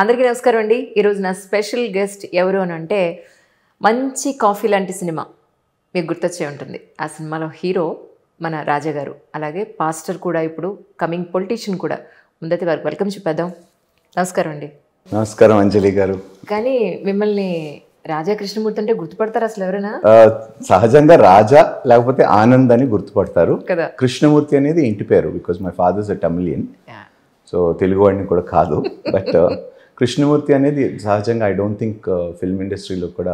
అందరికీ నమస్కారం అండి. ఈరోజు నా స్పెషల్ గెస్ట్ ఎవరు అని అంటే మంచి కాఫీ లాంటి సినిమా మీకు గుర్తొచ్చే ఉంటుంది. ఆ సినిమాలో హీరో మన రాజా గారు, అలాగే పాస్టర్ కూడా, ఇప్పుడు కమింగ్ పొలిటీషియన్ కూడా. ముందైతే వారికి వెల్కమ్ చెప్పేద్దాం. నమస్కారం అండి. నమస్కారం అంజలి గారు. కానీ మిమ్మల్ని రాజా కృష్ణమూర్తి అంటే గుర్తుపడతారు అసలు ఎవరైనా? సహజంగా రాజా లేకపోతే ఆనంద్ అని గుర్తుపడతారు కదా. కృష్ణమూర్తి అనేది ఇంటి పేరు, because my father is a Tamilian, so Telugu వాడిని కూడా కాదు. బట్ కృష్ణమూర్తి అనేది సహజంగా ఐ డోంట్ థింక్ ఫిల్మ్ ఇండస్ట్రీలో కూడా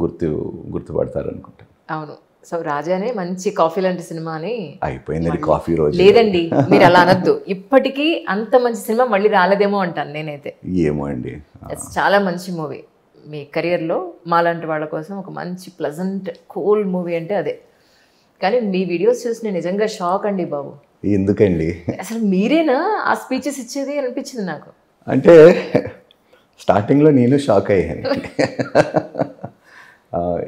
గుర్తుపడతారు అనుకుంటా. అవును. సో రాజానే మంచి కాఫీ లాంటి సినిమా అని అయిపోయింది. కాఫీ రోజు లేదండి, మీరు అలా అనొద్దు. ఇప్పటికీ అంత మంచి సినిమా మళ్ళీ రాలేదేమో అంటాను నేనైతే. ఏమో అండి, చాలా మంచి మూవీ. మీ కెరియర్లో మాలాంటి వాళ్ళ కోసం ఒక మంచి ప్లజెంట్ కూల్ మూవీ అంటే అదే. కానీ మీ వీడియోస్ చూసి నేను నిజంగా షాక్ అండి బాబు. ఎందుకండి? అసలు మీరేనా ఆ స్పీచెస్ ఇచ్చేది అనిపించింది నాకు. అంటే స్టార్టింగ్లో నేను షాక్ అయ్యాను.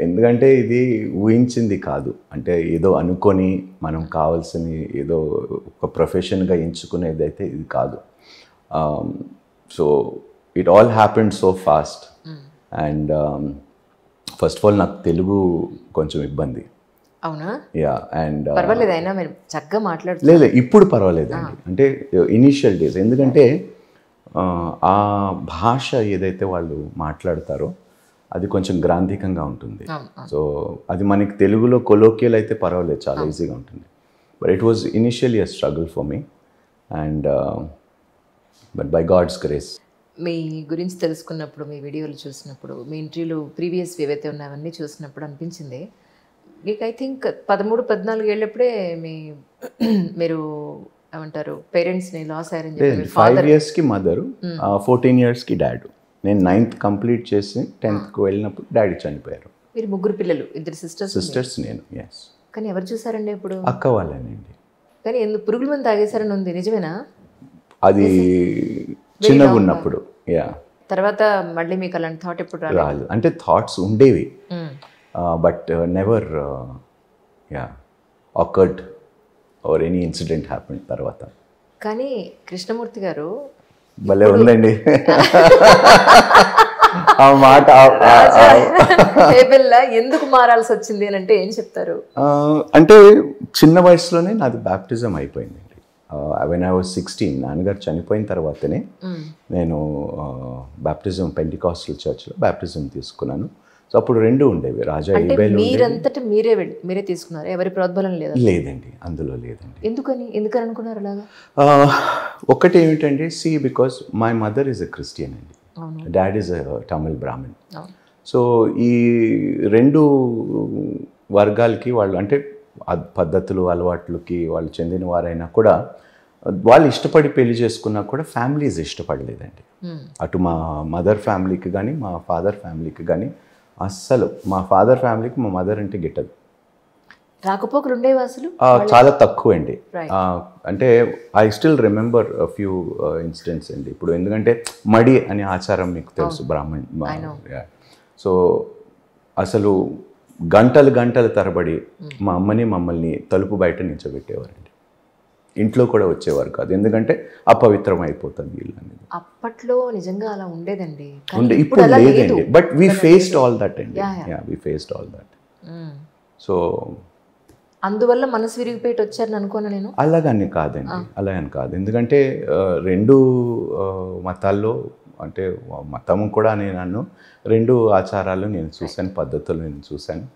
ఎందుకంటే ఇది ఊహించింది కాదు. అంటే ఏదో అనుకొని మనం కావాల్సిన ఏదో ఒక ప్రొఫెషన్గా ఎంచుకునేది అయితే ఇది కాదు. So it all happened so fast. And first of all నాకు తెలుగు కొంచెం ఇబ్బంది. అవునా? యా. అండ్ పర్వాలేదు, అయినా మీరు చక్కగా మాట్లాడుతున్నారు. లేదు, ఇప్పుడు పర్వాలేదండి. అంటే ఇనీషియల్ డేస్, ఎందుకంటే ఆ భాష ఏదైతే వాళ్ళు మాట్లాడతారో అది కొంచెం గ్రాంధికంగా ఉంటుంది. సో అది మనకి తెలుగులో కొలోకియల్ అయితే పర్వాలేదు, చాలా ఈజీగా ఉంటుంది. But it was initially a struggle for me, and but by God's grace. మీ గురించి తెలుసుకున్నప్పుడు, మీ వీడియోలు చూసినప్పుడు, మీ ఇంటర్వ్యూలు ప్రీవియస్ ఏవైతే ఉన్నాయవన్నీ చూసినప్పుడు అనిపించింది మీకు, ఐ థింక్ 13-14 ఏళ్ళప్పుడే మీరు ఏమంటారు పేరెంట్స్ని లాస్ అయ్యారని చెప్పి. 5 yearsకి మదర్, 14 yearsకి డాడ్. నేను 9th కంప్లీట్ చేసి 10th వెళ్ళినప్పుడు డాడీ చనిపోయారు. మీరు ముగ్గురు పిల్లలు, ఇద్దరు సిస్టర్స్ నేను. ఎస్. కానీ ఎవరు చూసారండి ఇప్పుడు? అక్క వాళ్ళనండి. కానీ ఎందుకు పురుగుల మంది తాగేశారని ఉంది, నిజమేనా? అది చిన్నగా ఉన్నప్పుడు. యా. తర్వాత మళ్ళీ మీకు అలాంటి థాట్ ఎప్పుడు రాలేదు. అంటే థాట్స్ ఉండేవి, but never awkward or any incident happen తర్వాత. కానీ కృష్ణమూర్తి గారు భలే ఉందండి ఆ మాట. ఎందుకు మారాల్సి వచ్చింది అని అంటే ఏం చెప్తారు? అంటే చిన్న వయసులోనే నాది బ్యాప్టిజం అయిపోయిందండి. వెన్ ఐ వాజ్ 16, నాన్నగారు చనిపోయిన తర్వాతనే నేను బ్యాప్టిజం పెంటికాస్టల్ చర్చ్లో బ్యాప్టిజం తీసుకున్నాను. సో అప్పుడు 2 ఉండేవి, రాజా ఈబేల్. మీరంతటా మీరే తీసుకున్నారు, ఎవరి ప్రోద్బలం లేదా? లేదండి, అందులో లేదండి. ఎందుకని అనుకున్నారు అలాగా? ఒకటి ఏమిటంటే, because my mother is a Christian అండి, dad is a Tamil Brahmin. So ఈ 2 వర్గాలకి వాళ్ళు, అంటే పద్ధతులు అలవాట్లకి వాళ్ళు చెందిన వారైనా కూడా, వాళ్ళు ఇష్టపడి పెళ్లి చేసుకున్నా కూడా ఫ్యామిలీస్ ఇష్టపడలేదండి. అటు మా మదర్ ఫ్యామిలీకి కానీ మా ఫాదర్ ఫ్యామిలీకి కానీ అస్సలు. మా ఫాదర్ ఫ్యామిలీకి మా మదర్ అంటే గిట్టదు. రాకపోకలు ఉండేవి అసలు చాలా తక్కువ అండి. అంటే I still remember few incidents అండి. ఇప్పుడు ఎందుకంటే మడి అనే ఆచారం మీకు తెలుసు, బ్రాహ్మణ్. సో అసలు గంటలు తరబడి మా అమ్మని మమ్మల్ని తలుపు బయట నిల్చోబెట్టేవారండి. ఇంట్లో కూడా వచ్చేవారు కాదు, ఎందుకంటే అపవిత్రం అయిపోతుంది ఇల్లు అనేది. అప్పట్లో నిజంగా అలా ఉండేదండి, ఇప్పుడు లేదండి. But we faced all that అండి. We faced all that. So అందువల్ల మనసు విరిగిపోయి వచ్చారని అనుకోను నేను. అలాగని కాదు. ఎందుకంటే 2 మతాల్లో, అంటే మతం కూడా నేను 2 ఆచారాలు నేను చూశాను, పద్ధతులు నేను చూశాను.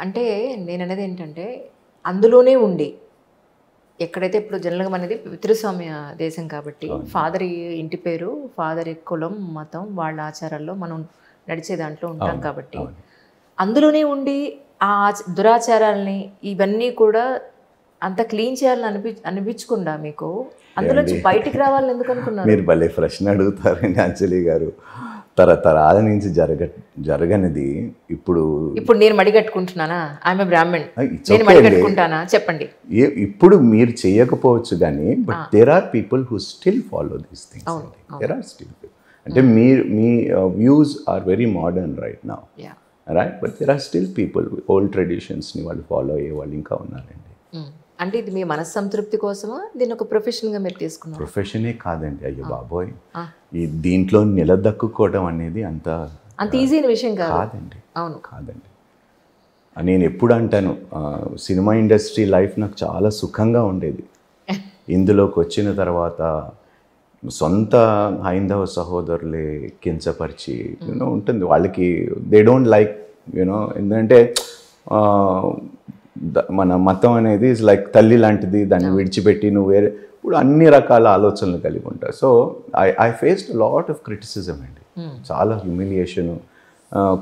అంటే నేను అనేది ఏంటంటే, అందులోనే ఉండి ఎక్కడైతే ఇప్పుడు జనరల్గా మనది పితృస్వామ్య దేశం కాబట్టి, ఫాదర్ ఇంటి పేరు, ఫాదర్ కులం, మతం, వాళ్ళ ఆచారాల్లో మనం నడిచే దాంట్లో ఉంటాం కాబట్టి, అందులోనే ఉండి ఆ దురాచారాలని ఇవన్నీ కూడా అంత క్లీన్ చేయాలని అనిపించకుండా మీకు అందులోంచి బయటికి రావాలని ఎందుకు అనుకున్నారు? మీరు భలే ప్రశ్న అడుగుతారండి అంజలి గారు. తరతరాల నుంచి జరగనిది ఇప్పుడు నేను మడిగట్టుకుంటున్నానా? ఆమె బ్రాహ్మణ్, నేను మడిగట్టుకుంటానా? చెప్పండి. ఇప్పుడు మీరు చేయకపోవచ్చు కానీ, but there are people who still follow these things. There are still. అంటే మీ views are very modern right now, right? But there are still people old ట్రెడిషన్స్ని వాళ్ళు ఫాలో అయ్యే వాళ్ళు ఇంకా ఉన్నారండి. అంటే ఇది మీ మనస్సంతృప్తి కోసమా దీన్ని ఒక ప్రొఫెషన్గా మీరు తీసుకున్నారు? ప్రొఫెషనే కాదండి, అయ్యో బాబోయ్, ఈ దీంట్లో నిలదక్కుకోవడం అనేది అంత ఈజీ అయిన విషయం కాదండి. అవును, కాదండి. నేను ఎప్పుడు అంటాను, సినిమా ఇండస్ట్రీ లైఫ్ నాకు చాలా సుఖంగా ఉండేది. ఇందులోకి వచ్చిన తర్వాత సొంత హైందవ సహోదరులే కించపరిచి యూనో ఉంటుంది వాళ్ళకి, దే డోంట్ లైక్ యూనో, ఎందుకంటే మన మతం అనేది ఇస్ లైక్ తల్లి లాంటిది, దాన్ని విడిచిపెట్టి నువ్వు వేరే, ఇప్పుడు అన్ని రకాల ఆలోచనలు కలిగి ఉంటారు. So I faced lot of criticism అండి, చాలా హ్యూమిలియేషను.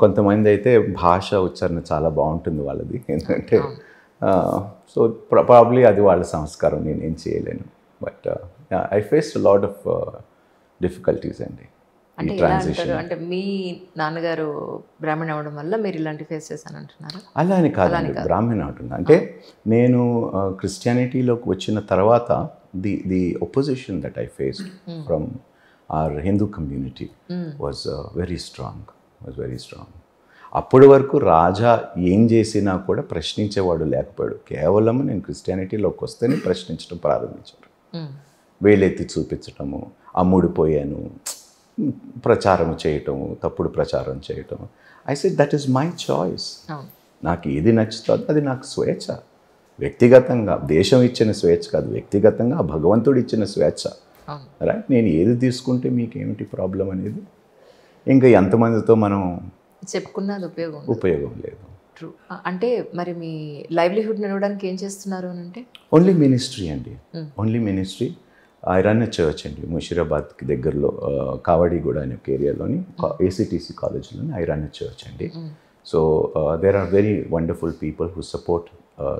కొంతమంది అయితే భాష ఉచ్చారణ చాలా బాగుంటుంది వాళ్ళది, ఎందుకంటే సో ప్రాబ్లీ అది వాళ్ళ సంస్కారం, నేనేం చేయలేను. But I faced lot of difficulties అండి ఈ ట్రాన్సిషన్. అంటే మీ నాన్నగారు బ్రాహ్మణ అవ్వడం వల్ల మీరు ఇలాంటి ఫేస్ చేశాను అంటున్నారా? అలా అని కాదండి, బ్రాహ్మణ అంటున్నా అంటే నేను క్రిస్టియానిటీలోకి వచ్చిన తర్వాత the opposition that I faced from our Hindu community was very strong. అప్పటి వరకు రాజా ఏం చేసినా కూడా ప్రశ్నించేవాడు లేకపోయాడు. కేవలం నేను క్రిస్టియానిటీలోకి వస్తేనే ప్రశ్నించడం ప్రారంభించారు. వేలెత్తి చూపించటము, అమ్ముడిపోయాను, ప్రచారం చేయటము, తప్పుడు ప్రచారం చేయటము. I said that is my choice. నాకు ఏది నచ్చుతుందో అది నాకు స్వేచ్ఛ. వ్యక్తిగతంగా దేశం ఇచ్చిన స్వేచ్ఛ కాదు, వ్యక్తిగతంగా భగవంతుడు ఇచ్చిన స్వేచ్ఛ. రైట్, నేను ఏది తీసుకుంటే మీకేమిటి ప్రాబ్లం అనేది, ఇంకా ఎంతమందితో మనం చెప్పుకున్నది ఉపయోగం లేదు. ట్రూ. అంటే మరి మీ లైవ్లీహుడ్ నిలవడానికి ఏం చేస్తున్నారు అని అంటే? ఓన్లీ మినిస్ట్రీ అండి, only ministry. I run church అండి ముషీరాబాద్కి దగ్గరలో కావడిగూడ అనే ఒక ఏరియాలోని ఏసీటీసీ కాలేజ్లోని ఐ రన్ చర్చ్ అండి. So there are very wonderful people who support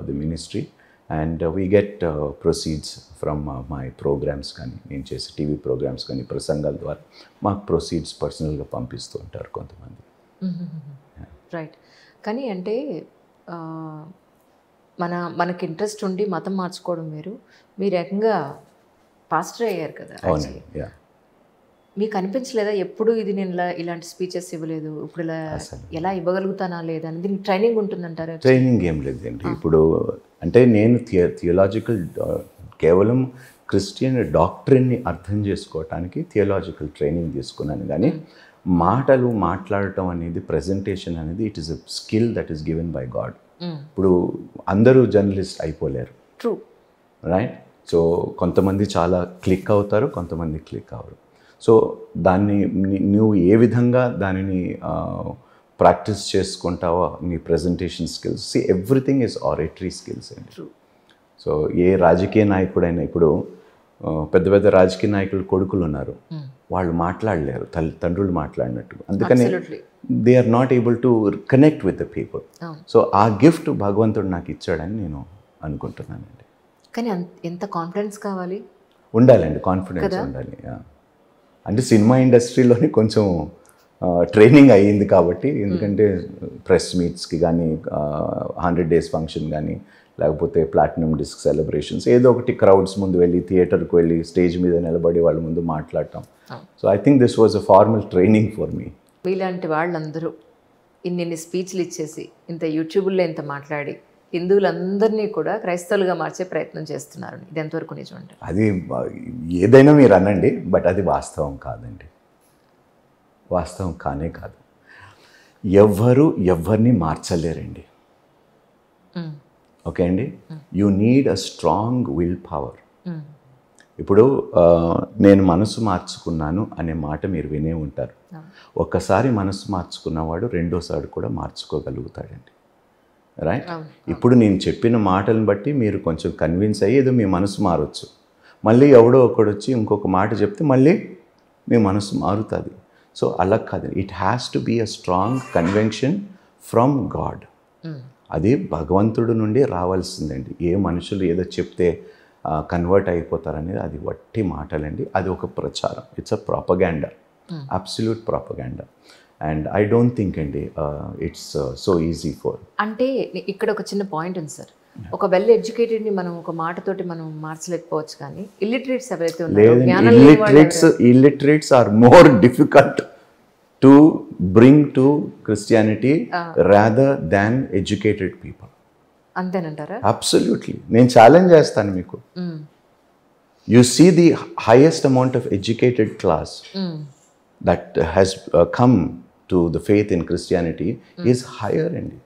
the ministry and we get proceeds from my programs కానీ, నేను చేసే టీవీ ప్రోగ్రామ్స్ కానీ, ప్రసంగాల ద్వారా మాకు ప్రొసీడ్స్ పర్సనల్గా పంపిస్తూ ఉంటారు కొంతమంది. రైట్. కానీ అంటే మనకి ఇంట్రెస్ట్ ఉండి మతం మార్చుకోవడం మీరు ఏకంగా పాస్టర్ అయ్యారు కదా. మీకు అనిపించలేదా ఎప్పుడు ఇది నేను ఇలాంటి స్పీచెస్ ఇవ్వలేదు, ఇప్పుడు ఎలా ఇవ్వగలుగుతానా లేదా అని? దీనికి ట్రైనింగ్ ఉంటుందంటారా? ట్రైనింగ్ ఏం లేదండి. ఇప్పుడు అంటే నేను థియోలాజికల్ కేవలం క్రిస్టియన్ డాక్ట్రిన్ని అర్థం చేసుకోవటానికి థియోలాజికల్ ట్రైనింగ్ తీసుకున్నాను, కానీ మాటలు మాట్లాడటం అనేది, ప్రజెంటేషన్ అనేది it is a skill that is given by God. ఇప్పుడు అందరూ జర్నలిస్ట్ అయిపోలేరు. ట్రూ. రైట్. సో కొంతమంది చాలా క్లిక్ అవుతారు, కొంతమంది క్లిక్ అవ్వరు. సో దాన్ని నువ్వు ఏ విధంగా దానిని ప్రాక్టీస్ చేసుకుంటావో నీ presentation skills, everything is oratory skills అండి. సో ఏ రాజకీయ నాయకుడైనా, ఇప్పుడు పెద్ద పెద్ద రాజకీయ నాయకులు కొడుకులు ఉన్నారు, వాళ్ళు మాట్లాడలేరు తండ్రులు మాట్లాడినట్టు, అందుకని they are not able to connect with the people. So ఆ గిఫ్ట్ భగవంతుడు నాకు ఇచ్చాడని నేను అనుకుంటున్నానండి. కానీ ఎంత కాన్ఫిడెన్స్ కావాలి, ఉండాలండి, కాన్ఫిడెన్స్ ఉండాలి. అంటే సినిమా ఇండస్ట్రీలోని కొంచెం ట్రైనింగ్ అయ్యింది కాబట్టి, ఎందుకంటే ప్రెస్ మీట్స్కి కానీ, 100 days ఫంక్షన్ కానీ, లేకపోతే ప్లాటినం డిస్క్ సెలబ్రేషన్స్, ఏదో ఒకటి క్రౌడ్స్ ముందు వెళ్ళి, థియేటర్కి వెళ్ళి, స్టేజ్ మీద నిలబడి వాళ్ళ ముందు మాట్లాడటం. So I think this was a formal training for me. మీలాంటి వాళ్ళందరూ ఇన్ని స్పీచ్లు ఇచ్చేసి, ఇంత యూట్యూబ్లో ఇంత మాట్లాడి హిందువులందరినీ కూడా క్రైస్తవులుగా మార్చే ప్రయత్నం చేస్తున్నారు, ఇది ఎంతవరకు నిజం అంటే? అది ఏదైనా మీరు అనండి, బట్ అది వాస్తవం కాదండి, వాస్తవం కానే కాదు. ఎవరిని మార్చలేరండి. ఓకే అండి, you need a strong will power. ఇప్పుడు నేను మనసు మార్చుకున్నాను అనే మాట మీరు వినే ఉంటారు. ఒక్కసారి మనసు మార్చుకున్నవాడు రెండోసారి కూడా మార్చుకోగలుగుతాడండి. రైట్. ఇప్పుడు నేను చెప్పిన మాటలను బట్టి మీరు కొంచెం కన్విన్స్ అయ్యి ఏదో మీ మనసు మారచ్చు, మళ్ళీ ఎవడో ఒకడు వచ్చి ఇంకొక మాట చెప్తే మళ్ళీ మీ మనసు మారుతుంది. సో అలా కాదు, it has to be a strong convention from God. అది భగవంతుడు నుండి రావాల్సిందండి. ఏ మనుషులు ఏదో చెప్తే కన్వర్ట్ అయిపోతారనేది అది వట్టి మాటలండి, అది ఒక ప్రచారం. It's a propaganda, absolute propaganda. And I don't think అండి ఇట్స్ సో ఈజీ ఫర్. అంటే ఇక్కడ ఒక చిన్న పాయింట్ ఉంది సార్, ఒక వెల్ ఎడ్యుకేటెడ్ని మనం ఒక మాటతోటి మనం మార్చలేకపోవచ్చు, కానీ ఇల్లిటరేట్స్ ఎవరైతే ఉన్నారో, illiterates are more difficult to bring to Christianity rather than educated people. అంతేనంటారా? అబ్సల్యూట్లీ. నేను ఛాలెంజ్ చేస్తాను మీకు. You see the highest amount of educated class that has come to the faith in Christianity is higher అండి.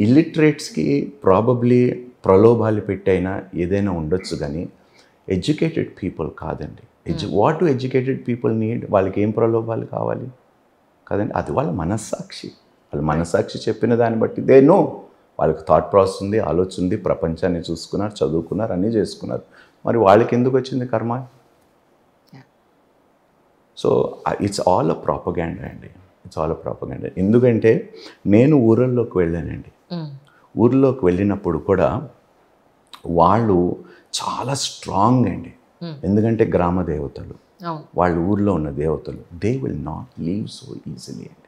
ఇల్లిటరేట్స్కి probably ప్రలోభాలు పెట్టైనా ఏదైనా ఉండొచ్చు, కానీ educated people కాదండి. What to educated people need? వాళ్ళకి ఏం ప్రలోభాలు కావాలి కదండి? అది వాళ్ళ మనస్సాక్షి. వాళ్ళ మనస్సాక్షి చెప్పిన దాన్ని బట్టి దే నో. వాళ్ళకి థాట్ ప్రాసెస్ ఉంది, ఆలోచన ఉంది, ప్రపంచాన్ని చూసుకున్నారు, చదువుకున్నారు, అన్నీ చేసుకున్నారు. మరి వాళ్ళకి ఎందుకు వచ్చింది కర్మ? So it's all a propaganda అండి. It's all a propaganda. ఎందుకంటే నేను ఊళ్ళలోకి వెళ్ళానండి. ఊర్లోకి వెళ్ళినప్పుడు కూడా వాళ్ళు చాలా స్ట్రాంగ్ అండి. ఎందుకంటే గ్రామ దేవతలు, వాళ్ళ ఊర్లో ఉన్న దేవతలు, they will not leave so easily అండి,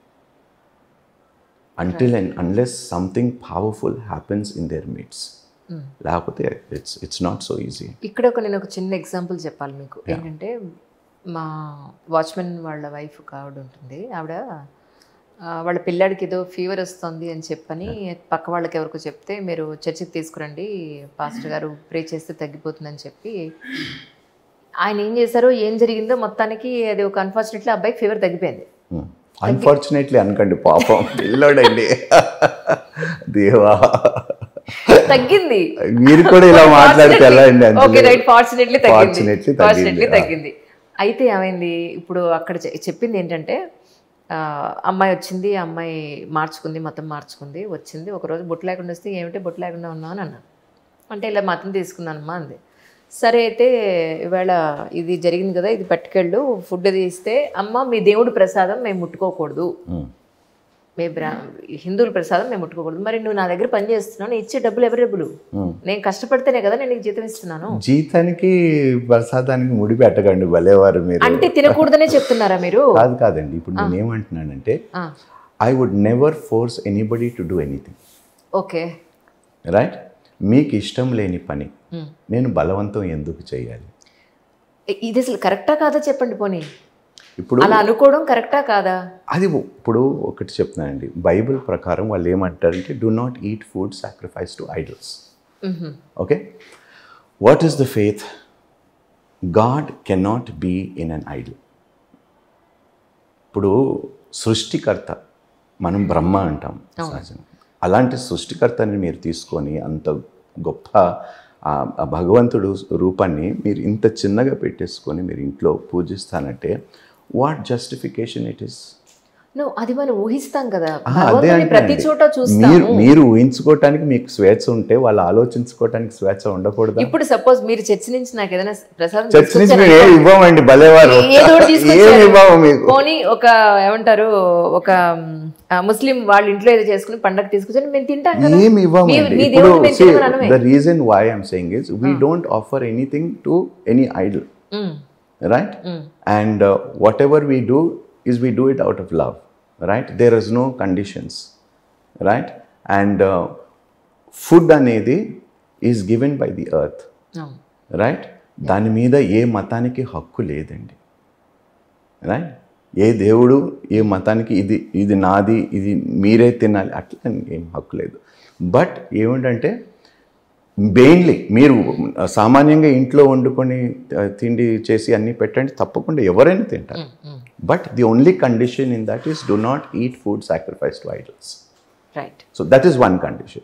until and unless something powerful happens in their midst. లేకపోతే ఇట్స్ నాట్ సో ఈజీ. ఇక్కడ నేను ఒక చిన్న ఎగ్జాంపుల్ చెప్పాలి మీకు. ఏంటంటే మా వాచ్మెన్ వాళ్ళ వైఫ్ ఆవిడ ఉంటుంది. ఆవిడ వాళ్ళ పిల్లాడికి ఏదో ఫీవర్ వస్తుంది అని చెప్పని పక్క వాళ్ళకి ఎవరికో చెప్తే, మీరు చర్చికి తీసుకురండి, పాస్టర్ గారు ప్రే చేస్తే తగ్గిపోతుందని చెప్పి ఆయన ఏం చేశారో, ఏం జరిగిందో మొత్తానికి అది ఒక అన్ఫార్చునేట్లీ అబ్బాయికి ఫీవర్ తగ్గిపోయింది. అన్ఫార్చునేట్లీ అనకండి, పాపం పిల్లోడండి. దేవా, తగ్గింది. మీరు కూడా ఇలా మాట్లాడితే ఎలా అండి? ఓకే రైట్, ఫార్చునేట్లీ తగ్గింది. అయితే ఏమైంది, ఇప్పుడు అక్కడ చెప్పింది ఏంటంటే, అమ్మాయి వచ్చింది, అమ్మాయి మార్చుకుంది, మతం మార్చుకుంది, వచ్చింది. ఒకరోజు బొట్టు లేకుండా వస్తే, ఏమిటి బొట్టు లేకుండా ఉన్నావు అని అన్నాను. అంటే ఇలా మతం తీసుకున్నానమ్మా అంది. సరే అయితే ఇవాళ ఇది జరిగింది కదా, ఇది పట్టుకెళ్ళు, ఫుడ్ తీస్తే, అమ్మ మీ దేవుడు ప్రసాదం మేము ముట్టుకోకూడదు, హిందువుల ప్రసాదం మేము ముట్టుకోకూడదు. మరి నువ్వు నా దగ్గర పని చేస్తున్నావు, నేను ఇచ్చే డబ్బులు ఎవరి డబ్బులు? నేను కష్టపడితేనే కదా నేను నీకు జీతం ఇస్తున్నాను. జీతానికి ప్రసాదానికి ముడి పెట్టకండి, భలేవారు మీరు. అంటే తినకూడదనే చెప్తున్నారా మీరు? కాదండి. ఇప్పుడు నేను ఏమంటున్నానంటే, I would never force anybody to do anything. Okay right. మీకు ఇష్టం లేని పని నేను బలవంతం ఎందుకు చేయాలి? ఇది అసలు కరెక్టా కాదా చెప్పండి. పోనీ ఇప్పుడు అలా అనుకోవడం కరెక్టా కాదా? అది ఇప్పుడు ఒకటి చెప్తున్నానండి. బైబిల్ ప్రకారం వాళ్ళు ఏమంటారంటే, do not eat food sacrifice to idols. Okay, what is the faith? God cannot be in an idol. ఇప్పుడు సృష్టికర్త, మనం బ్రహ్మ అంటాం సహజంగా. అలాంటి సృష్టికర్తని మీరు తీసుకొని అంత గొప్ప ఆ భగవంతుడు రూపాన్ని మీరు ఇంత చిన్నగా పెట్టేసుకొని మీరు ఇంట్లో పూజిస్తానంటే, వాట్ జస్టిఫికేషన్ ఇట్ ఈస్? అది మనం ఊహిస్తాం కదా, ప్రతి చోట మీరు ఊహించుకోవటానికి మీకు స్వేచ్ఛ ఉంటే, వాళ్ళు ఆలోచించుకోవటానికి స్వేచ్ఛ ఉండకూడదు. ఇప్పుడు సపోజ్ మీరు చర్చ్ నుంచి నాకు ఏదైనా ప్రసాదం చర్చ్ నుంచి మీరు ఏం ఇవ్వమండి, భలేవారు. పోనీ ఒక ఏమంటారు, ఒక ముస్లిం వాళ్ళ ఇంట్లో ఏదో చేసుకుని పండగ తీసుకొచ్చి మేము తింటాం కదా, ఏమి ఇవ్వమండి. The reason why I'm saying is, we don't offer anything to any idol, right? And whatever we do is we do it out of love, right? There is no conditions, right? And food anedi is given by the earth, right? దాని మీద ఏ మతానికి హక్కు లేదండి, right? ఏ దేవుడు ఏ మతానికి ఇది నాది, ఇది మీరే తినాలి అట్లా ఏం హక్కు లేదు. బట్ ఏమిటంటే, మెయిన్లీ మీరు సామాన్యంగా ఇంట్లో వండుకొని తిండి చేసి అన్నీ పెట్టండి, తప్పకుండా ఎవరైనా తింటారు. But the only condition in that is, do not eat food sacrificed to idols. Right. So that is one condition.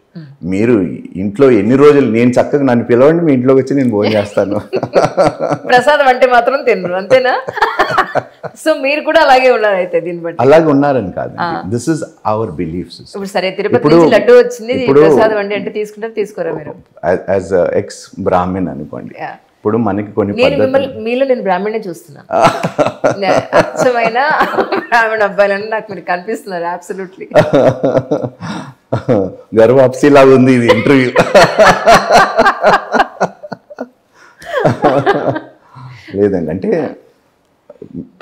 మీరు ఇంట్లో ఎన్ని రోజులు, నేను చక్కగా నన్ను పిలవండి, మీ ఇంట్లోకి వచ్చి నేను భోజనం చేస్తాను. ప్రసాదం అంటే మాత్రం తినరు, అంతేనా? సో మీరు కూడా అలాగే ఉన్నారు అయితే దీన్ని బట్టి. అలాగే ఉన్నారని కాదు, this is our belief system. ఇప్పుడు సరే, తిరుపతి నుంచి లడ్డు వచ్చింది, ప్రసాదం అంటే తీసుకుంటారు, తీసుకోరా మీరు? యాజ్ ఎక్స్ బ్రాహ్మణ్ అనుకోండి, ఇప్పుడు మనకి కొన్ని మీలో నేను బ్రాహ్మణే చూస్తున్నాను. అచ్చమైన బ్రాహ్మణ అబ్బాయిలని నాకు మీరు కనిపిస్తున్నారు. అబ్సల్యూట్లీ గర్వాప్సీలాగా ఉంది ఇది ఇంటర్వ్యూ. లేదండి, అంటే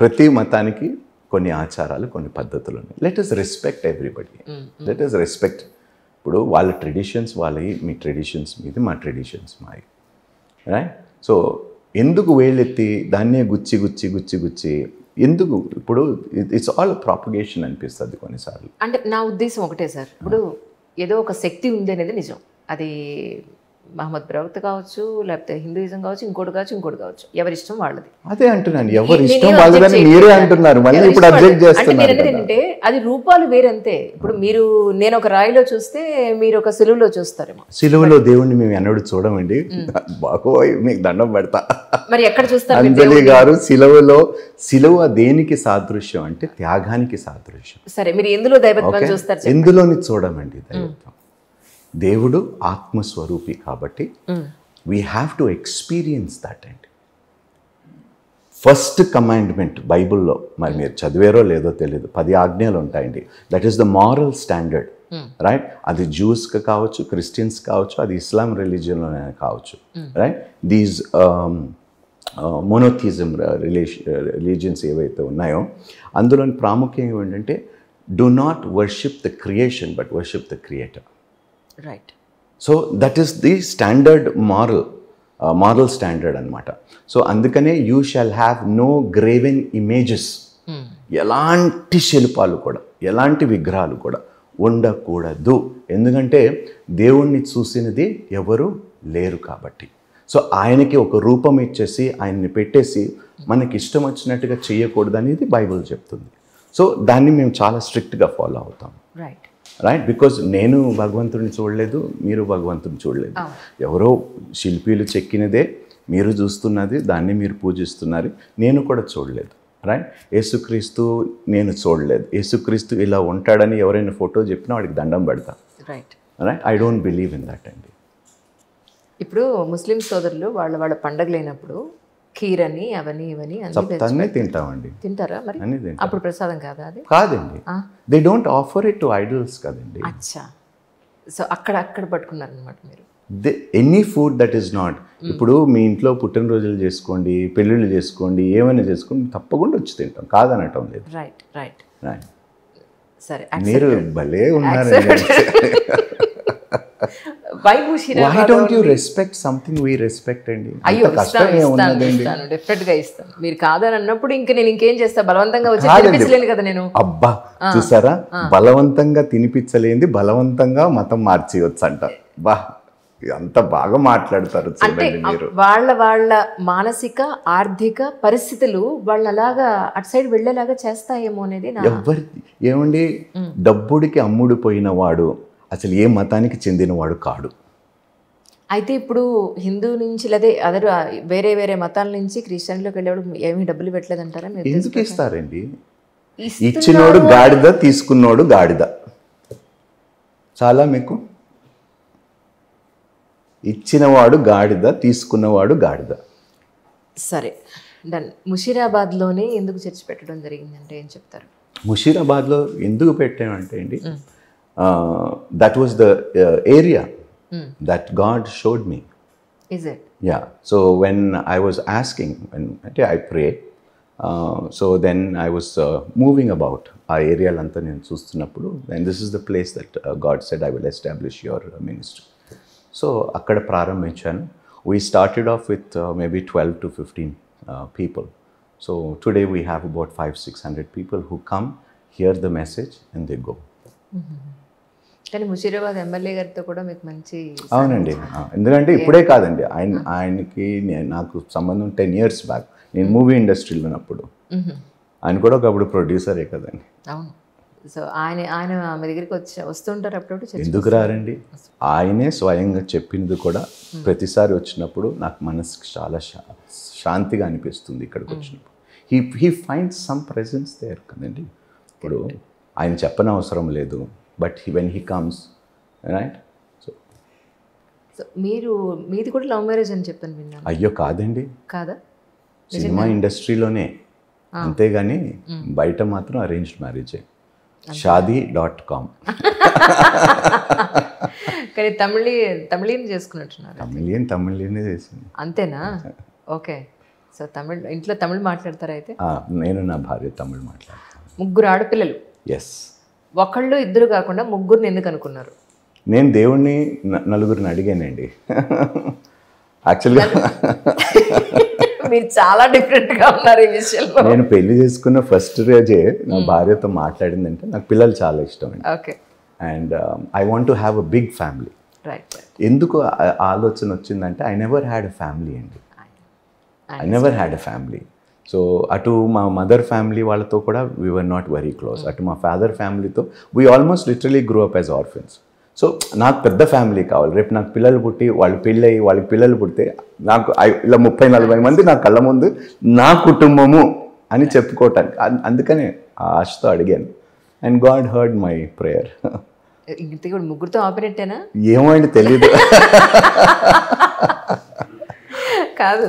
ప్రతి మతానికి కొన్ని ఆచారాలు, కొన్ని పద్ధతులు ఉన్నాయి. Let us respect everybody, let us respect. ఇప్పుడు వాళ్ళ ట్రెడిషన్స్ వాళ్ళవి, మీ ట్రెడిషన్స్ మీది, మా ట్రెడిషన్స్ మావి, రైట్? సో ఎందుకు వేళ్ళెత్తి దాన్నే గుచ్చి గుచ్చి గుచ్చి గుచ్చి ఎందుకు? ఇప్పుడు ఇట్స్ ఆల్ ప్రాపగేషన్ అనిపిస్తుంది కొన్నిసార్లు. అంటే నా ఉద్దేశం ఒకటే సార్, ఇప్పుడు ఏదో ఒక శక్తి ఉంది అనేది నిజం, అది మహమ్మద్ ప్రవక్త కావచ్చు, లేకపోతే హిందూయిజం కావచ్చు, ఇంకోటి కావచ్చు, ఎవరి ఇష్టం వాళ్ళది. అదే అంటున్నాను, ఎవరి ఇష్టం వాళ్ళదని మీరే అంటున్నారు, మళ్ళీ ఇప్పుడు అబ్జెక్ట్ చేస్తున్నారు. ఏంటంటే అది రూపాలు వేరంతే. ఇప్పుడు నేను ఒక రాయిలో చూస్తే మీరు ఒక సిలువలో చూస్తారేమో. సిలువలో దేవుణ్ణి మేము ఎన్నడూ చూడమండి, బాగోయ్ మీకు దండం పెడతా. మరి ఎక్కడ చూస్తారు అంజలి గారు? సిలువ దేనికి సాదృశ్యం అంటే త్యాగానికి సాదృశ్యం. సరే, మీరు ఎందులో దైవత్వం చూస్తారు? ఎందులోని చూడమండి దైవత్వం. దేవుడు ఆత్మస్వరూపి కాబట్టి we have to experience that అండి. ఫస్ట్ కమాండ్మెంట్ బైబిల్లో, మరి మీరు చదివారో లేదో తెలియదు, 10 ఆజ్ఞలు ఉంటాయండి. That is the moral standard, right? అది జూస్కి కావచ్చు, క్రిస్టియన్స్ కావచ్చు, అది ఇస్లాం రిలీజియన్లోనే కావచ్చు, రైట్? దీస్ మోనోథిజం రిలీజియన్స్ ఏవైతే ఉన్నాయో అందులోని ప్రాముఖ్యం ఏంటంటే do not worship the creation but worship the creator. Right. So that is the standard moral standard అనమాట. సో అందుకనే you shall have no graven images. ఎలాంటి శిల్పాలు కూడా, ఎలాంటి విగ్రహాలు కూడా ఉండకూడదు. ఎందుకంటే దేవుణ్ణి చూసినది ఎవరు లేరు కాబట్టి. సో ఆయనకి ఒక రూపం ఇచ్చేసి ఆయన్ని పెట్టేసి మనకి ఇష్టం వచ్చినట్టుగా చేయకూడదు అనేది బైబిల్ చెప్తుంది. సో దాన్ని మేము చాలా స్ట్రిక్ట్గా ఫాలో అవుతాం. రైట్? బికాజ్ నేను భగవంతుడిని చూడలేదు, మీరు భగవంతుడిని చూడలేదు. ఎవరో శిల్పీలు చెక్కినదే మీరు చూస్తున్నది, దాన్ని మీరు పూజిస్తున్నారు. నేను కూడా చూడలేదు, రైట్? యేసుక్రీస్తు నేను చూడలేదు. యేసుక్రీస్తు ఇలా ఉంటాడని ఎవరైనా ఫోటో చెప్పినా వాడికి దండం పెడతా, right? I don't believe in that అండి. ఇప్పుడు ముస్లిం సోదరులు వాళ్ళ పండగలైనప్పుడు ఖీర్ అని అవన్నీ ఇవన్నీ అన్నీ తింటామండి. తింటారా? మరి అప్పుడు ప్రసాదం కాదా? అది కాదండి, they don't offer it to idols కదండి. అచ్చా. సో అక్కడ పట్టుకున్నారు అనమాట మీరు. Any food that is not, ఇప్పుడు మీ ఇంట్లో పుట్టినరోజులు చేసుకోండి, పెళ్ళిళ్ళు చేసుకోండి, ఏమైనా చేసుకోండి, తప్పకుండా వచ్చి తింటాం, కాదనటం లేదు. Right right right. సరే, మీరు భలే ఉన్నారండి. Why don't you respect something we respect అండి? అయ్యో, డెఫినెట్ గా ఇస్తాను. మీరు కాదని అన్నప్పుడు నేను ఇంకేం చేస్తా? బలవంతంగా వచ్చి తినిపించలేను కదా నేను. అబ్బా, చూసారా, బలవంతంగా తినిపించలేంది బలవంతంగా మతం మార్చేయచ్చు అంట. బా, అంత బాగా మాట్లాడతారు చూడండి మీరు. వాళ్ళ మానసిక ఆర్థిక పరిస్థితులు వాళ్ళు అలాగా అటు సైడ్ వెళ్ళేలాగా చేస్తాయేమో అనేది. ఏమండి, డబ్బుడికి అమ్ముడు పోయిన వాడు అసలు ఏ మతానికి చెందినవాడు కాడు. అయితే ఇప్పుడు హిందూ నుంచి లేదా అదర్ వేరే వేరే మతాల నుంచి క్రిస్టియన్లోకి వెళ్ళేవాడు ఏమీ డబ్బులు పెట్టలేదంటారా? ఎందుకు ఇస్తారండి? ఇచ్చినోడు గాడిద, తీసుకున్నోడు గాడిద. చాలా మీకు ఇచ్చినవాడు గాడిద, తీసుకున్నవాడు గాడిద. సరే, డన్. ముషీరాబాద్లోనే ఎందుకు చర్చ్ పెట్టడం జరిగిందంటే ఏం చెప్తారు? ముషీరాబాద్లో ఎందుకు పెట్టామంటే అండి, that was the area that God showed me. Is it? Yeah. So when I was asking, when I prayed, so then I was moving about our area lanta nenu chustunappudu, and this is the place that God said I will establish your ministry. So akkada prarambhinchanu. We started off with maybe 12 to 15 people. So today we have about 500-600 people who come, hear the message and they go. కానీ Musheerabad MLA గారితో కూడా మీకు మంచి. అవునండి, ఎందుకంటే ఇప్పుడే కాదండి, ఆయనకి నాకు సంబంధం 10 years బ్యాక్. నేను మూవీ ఇండస్ట్రీలో ఉన్నప్పుడు ఆయన కూడా ఒకప్పుడు ప్రొడ్యూసరే కదండి. అవును. సో ఆయన మీ దగ్గరికి వస్తుంటారు అప్పుడప్పుడు. ఎందుకు రారండి? ఆయనే స్వయంగా చెప్పింది కూడా. ప్రతిసారి వచ్చినప్పుడు నాకు మనసుకి చాలా శాంతిగా అనిపిస్తుంది ఇక్కడికి వచ్చినప్పుడు. He finds some presence there కదండి. ఇప్పుడు ఆయన చెప్పని అవసరం లేదు, but when he comes, right? So మీది కూడా లవ్ మ్యారేజ్ అని చెప్పాను విన్నాను. అయ్యో కాదండి. కాదా? సినిమా ఇండస్ట్రీలోనే, అంతేగాని బయట మాత్రం అరేంజ్డ్ మ్యారేజే. shadi.com. కానీ తమిళీని చేసుకున్నట్టున్నారు. తమిళీనే చేసింది. అంతేనా? ఓకే. సో ఇంట్లో తమిళ్ మాట్లాడతారా? అయితే నేను నా భార్య తమిళ్ మాట్లాడతాను. 3 ఆడపిల్లలు. ఎస్. ఒకళ్ళు ఇద్దరు కాకుండా 3 ఎందుకు అనుకున్నారు? నేను దేవుణ్ణి 4 అడిగానండి. యాక్చువల్గా మీరు చాలా డిఫరెంట్గా ఉన్నారు ఈ విషయంలో. నేను పెళ్లి చేసుకున్న ఫస్ట్ రోజే నా భార్యతో మాట్లాడిందంటే నాకు పిల్లలు చాలా ఇష్టం అండి. Okay. And I want to have a big family. Right. ఎందుకు ఆలోచన వచ్చిందంటే I never had a family అండి. I never had a family. So అటు మా మదర్ ఫ్యామిలీ వాళ్ళతో కూడా we were not very close. అటు మా ఫాదర్ ఫ్యామిలీతో we almost literally grow up as orphans. So నాకు పెద్ద ఫ్యామిలీ కావాలి. రేపు నాకు పిల్లలు పుట్టి వాళ్ళు పెళ్ళి అయ్యి వాళ్ళకి పిల్లలు పుడితే నాకు ఇలా 30-40 మంది నా కళ్ళ ముందు నా కుటుంబము అని చెప్పుకోవటానికి. అందుకనే ఆ ఆశతో అడిగాను. And God heard my prayer. ఇంటికి ముగ్గురుతో ఆపరేటేనా? ఏమో అండి తెలీదు. కాదు,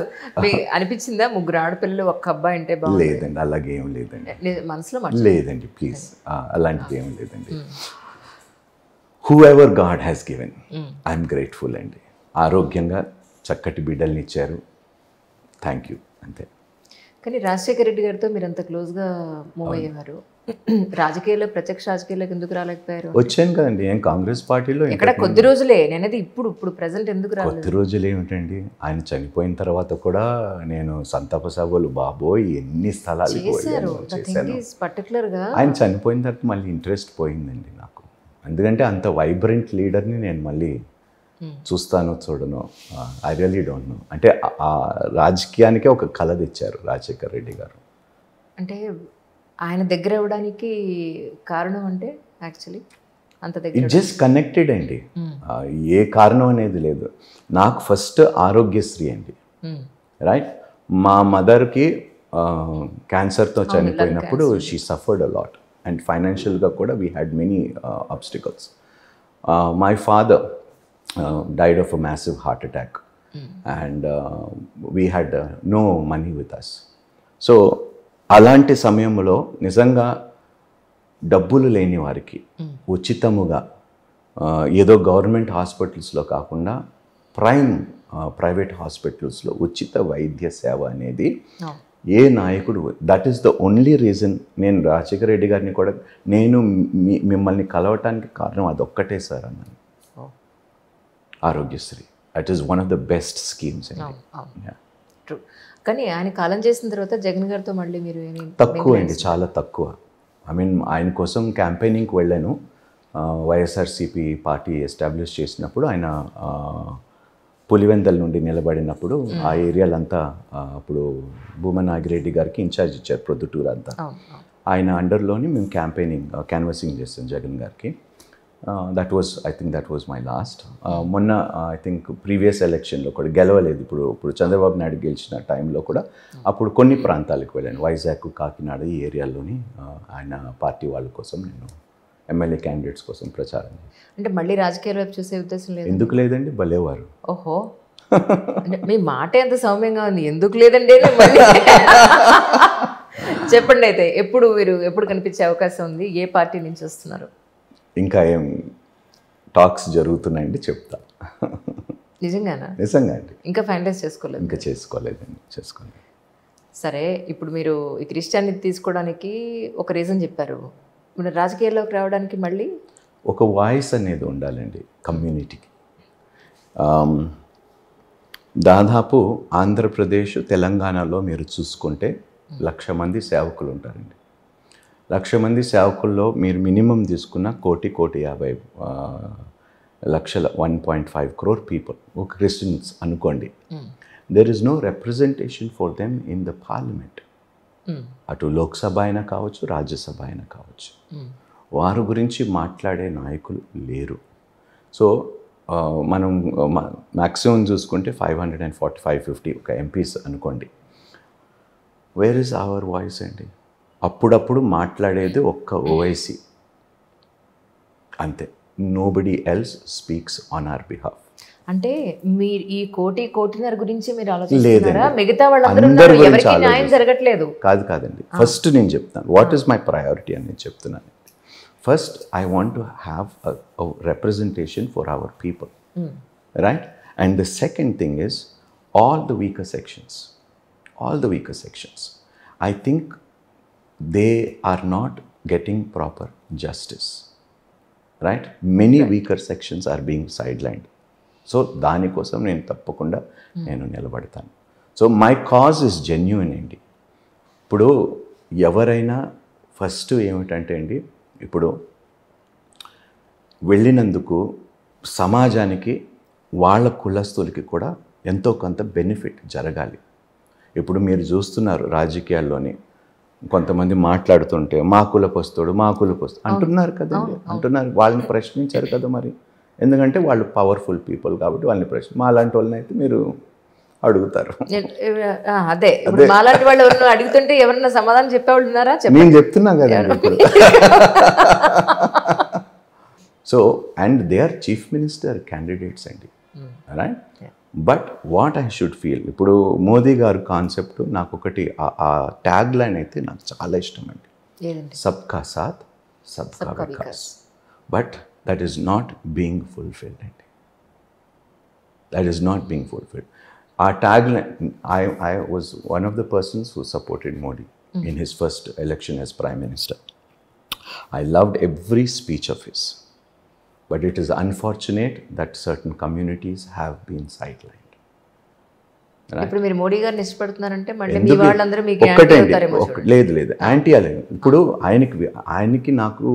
అనిపించిందా ముగ్గురు ఆడపిల్లలు ఒక్క అబ్బాయి అంటే బాగుంది? లేదండి, అలాగే ఏం లేదండి. మనసులో లేదండి, ప్లీజ్ అలాంటిది ఏం లేదండి. Who ever God has given I'm grateful అండి. ఆరోగ్యంగా చక్కటి బిడ్డల్ని ఇచ్చారు, థ్యాంక్ యూ, అంతే. కానీ రాజశేఖర రెడ్డి గారితో మీరు అంత క్లోజ్గా మూవ్ అయ్యేవారు, రాజకీయాల్లో ప్రత్యక్ష రాజకీయాల్లోకి ఎందుకు రాలేకపోయారు? వచ్చాను కదండి, నేను కాంగ్రెస్ పార్టీలో. ఎక్కడ కొద్ది రోజులే, నేనది ఇప్పుడు ప్రెసెంట్ ఎందుకు రాలేదు? కొద్ది రోజులు ఏమిటండి, ఆయన చనిపోయిన తర్వాత కూడా నేను సంతాప సభలు బాబోయ్ ఎన్ని స్థలాలు చేశాను. పర్టికులర్గా ఆయన చనిపోయిన తర్వాత మళ్ళీ ఇంట్రెస్ట్ పోయిందండి నాకు. ఎందుకంటే అంత వైబ్రెంట్ లీడర్ని నేను మళ్ళీ చూస్తాను చూడను, ఐ రియలీ డోంట్ నో. అంటే ఆ రాజకీయానికే ఒక కళ తెచ్చారు రాజశేఖర్ రెడ్డి గారు. అంటే ఆయన దగ్గర అవ్వడానికి కారణం అంటే యాక్చువల్లీ అంత దగ్గర ఇట్ జస్ట్ కనెక్టెడ్ అండి. ఏ కారణం అనేది లేదు. నాకు ఫస్ట్ ఆరోగ్యశ్రీ అండి, రైట్. మా మదర్కి క్యాన్సర్తో చనిపోయినప్పుడు she suffered a lot and ఫైనాన్షియల్గా కూడా we had many obstacles. My father died of a massive heart attack and we had no money with us. So అలాంటి సమయంలో నిజంగా డబ్బులు లేని వారికి ఉచితముగా ఏదో గవర్నమెంట్ హాస్పిటల్స్లో కాకుండా ప్రైవేట్ హాస్పిటల్స్లో ఉచిత వైద్య సేవ అనేది ఏ నాయకుడు, that is the only reason నేను రాజశేఖర రెడ్డి గారిని కూడా నేను మిమ్మల్ని కలవటానికి కారణం అదొక్కటే సార్ అన్నాను. Aarogyasri, that is one of the best schemes. True. కానీ ఆయన కాలం చేసిన తర్వాత జగన్ గారితో మళ్ళీ మీరు తక్కువ అండి, చాలా తక్కువ. ఐ మీన్ ఆయన కోసం క్యాంపెయినింగ్కి వెళ్ళాను. వైఎస్ఆర్సీపీ పార్టీ ఎస్టాబ్లిష్ చేసినప్పుడు ఆయన పులివెందల నుండి నిలబడినప్పుడు ఆ ఏరియాలంతా అప్పుడు భూమన్ నాగిరెడ్డి గారికి ఇన్ఛార్జ్ ఇచ్చారు, ప్రొద్దుటూరు అంతా. ఆయన అండర్లోని మేము క్యాన్వాసింగ్ చేస్తాం జగన్ గారికి. That was my last. మొన్న ఐ థింక్ ప్రీవియస్ ఎలక్షన్లో కూడా గెలవలేదు. ఇప్పుడు చంద్రబాబు నాయుడు గెలిచిన టైంలో కూడా అప్పుడు కొన్ని ప్రాంతాలకు వెళ్ళాను, వైజాగ్, కాకినాడ, ఈ ఏరియాల్లోని ఆయన పార్టీ వాళ్ళ కోసం నేను ఎమ్మెల్యే క్యాండిడేట్స్ కోసం ప్రచారం. అంటే మళ్ళీ రాజకీయాల వైపు చూసే ఉద్దేశం లేదు? ఎందుకు లేదండి, భలేవారు. ఓహో, అంటే మీ మాట ఎంత సౌమ్యంగా ఉంది, ఎందుకు లేదండి చెప్పండి. అయితే ఎప్పుడు కనిపించే అవకాశం ఉంది? ఏ పార్టీ నుంచి వస్తున్నారు? ఇంకా ఏం టాక్స్ జరుగుతున్నాయండి, చెప్తా. నిజంగానా? నిజంగా అండి. ఇంకా ఫైనలైజ్ చేసుకోలేదు? ఇంకా చేసుకోలేదండి, చేసుకోలేదు. సరే, ఇప్పుడు మీరు ఈ క్రిస్టియానిటీ తీసుకోవడానికి ఒక రీజన్ చెప్పారు, ఇప్పుడు రాజకీయాల్లోకి రావడానికి మళ్ళీ ఒక వాయిస్ అనేది ఉండాలండి కమ్యూనిటీకి. దాదాపు ఆంధ్రప్రదేశ్, తెలంగాణలో మీరు చూసుకుంటే 1,00,000 మంది సేవకులు ఉంటారండి. 1,00,000 మంది సేవకుల్లో మీరు మినిమం తీసుకున్న 1,50,00,000 1.5 crore పీపుల్, ఒక క్రిస్టియన్స్ అనుకోండి. There is no representation for them in the parliament. అటు లోక్సభ అయినా కావచ్చు, రాజ్యసభ అయినా కావచ్చు, వారి గురించి మాట్లాడే నాయకులు లేరు. సో మనం మ్యాక్సిమం చూసుకుంటే 545-50 ఒక ఎంపీస్ అనుకోండి. వేర్ ఈజ్ అవర్ వాయిస్ అండి? అప్పుడప్పుడు మాట్లాడేది ఒక్క ఓవైసీ అంతే. Nobody else speaks on hour behalf. అంటే మీరు ఈ 1.5 గురించి మీరు ఆలోచిస్తున్నారా? మిగతా వాళ్ళందరూ ఎవరికి న్యాయం జరగట్లేదు? కాదండి, ఫస్ట్ నేను చెప్తాను వాట్ ఈస్ మై ప్రయారిటీ అని నేను చెప్తున్నాను. First I want to have a representation for our people, right? And the second thing is all the weaker sections, I think they are not getting proper justice, right? Many weaker sections are being sidelined. So దానికోసం నేను తప్పకుండా నేను నిలబడతాను. So my cause is genuine అండి. ఇప్పుడు ఎవరైనా first ఏమిటంటే అండి, ఇప్పుడు వెళ్ళినందుకు సమాజానికి వాళ్ళ కులస్తులకి కూడా ఎంతో కొంత బెనిఫిట్ జరగాలి. ఇప్పుడు మీరు చూస్తున్నారు రాజకీయాల్లోని కొంతమంది మాట్లాడుతుంటే మా కులపొస్తాడు అంటున్నారు కదండి, అంటున్నారు. వాళ్ళని ప్రశ్నించారు కదా మరి, ఎందుకంటే వాళ్ళు పవర్ఫుల్ పీపుల్ కాబట్టి వాళ్ళని మా అలాంటి వాళ్ళని అయితే మీరు అడుగుతారు. అదే మాలాంటి వాళ్ళు ఎవరు అడుగుతుంటే ఎవరన్నా సమాధానం చెప్పేవాళ్ళు ఉన్నారా? నేను చెప్తున్నా కదండి ఇప్పుడు. So and they are chief minister candidates అండి, right? But what I should feel, ఇప్పుడు మోదీ గారు కాన్సెప్ట్ నాకు ఒకటి ఆ ట్యాగ్ లైన్ అయితే నాకు చాలా ఇష్టం అండి. సబ్కా సాత్ సబ్కా వికాస్. But that is not being fulfilled అండి, that is not being fulfilled. ఆ tag line, I was one of the persons who supported Modi in his first election as Prime Minister. I loved every speech of his. But it is unfortunate that certain communities have been sidelined. ఇప్పుడు మీరు మోడీ గారిని ఇష్టపడుతున్నారంటే మళ్ళీ మీ వాళ్ళందరూ మీకు లేదు anti align. ఇప్పుడు ఆయనకి నాకు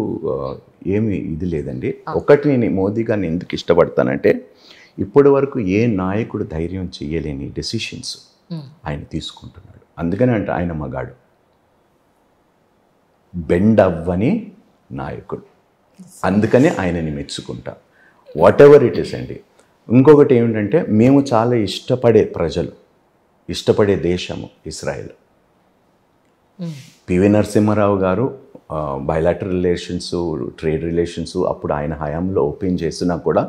ఏమి ఇది లేదండి. ఒకటి నేను మోదీ గారిని ఎందుకు ఇష్టపడతానంటే ఇప్పటి వరకు ఏ నాయకుడు ధైర్యం చేయలేని డెసిషన్స్ ఆయన తీసుకుంటున్నాడు. అందుకని అంటే ఆయన మగాడు, బెండ్ అవ్వని నాయకుడు. అందుకనే ఆయనని మెచ్చుకుంటా. వాట్ ఎవర్ ఇట్ ఈస్ అండి. ఇంకొకటి ఏమిటంటే మేము చాలా ఇష్టపడే దేశము ఇస్రాయెల్. పివి నరసింహారావు గారు బయలాటరల్ రిలేషన్స్, ట్రేడ్ రిలేషన్స్ అప్పుడు ఆయన హయాంలో ఓపెన్ చేసినా కూడా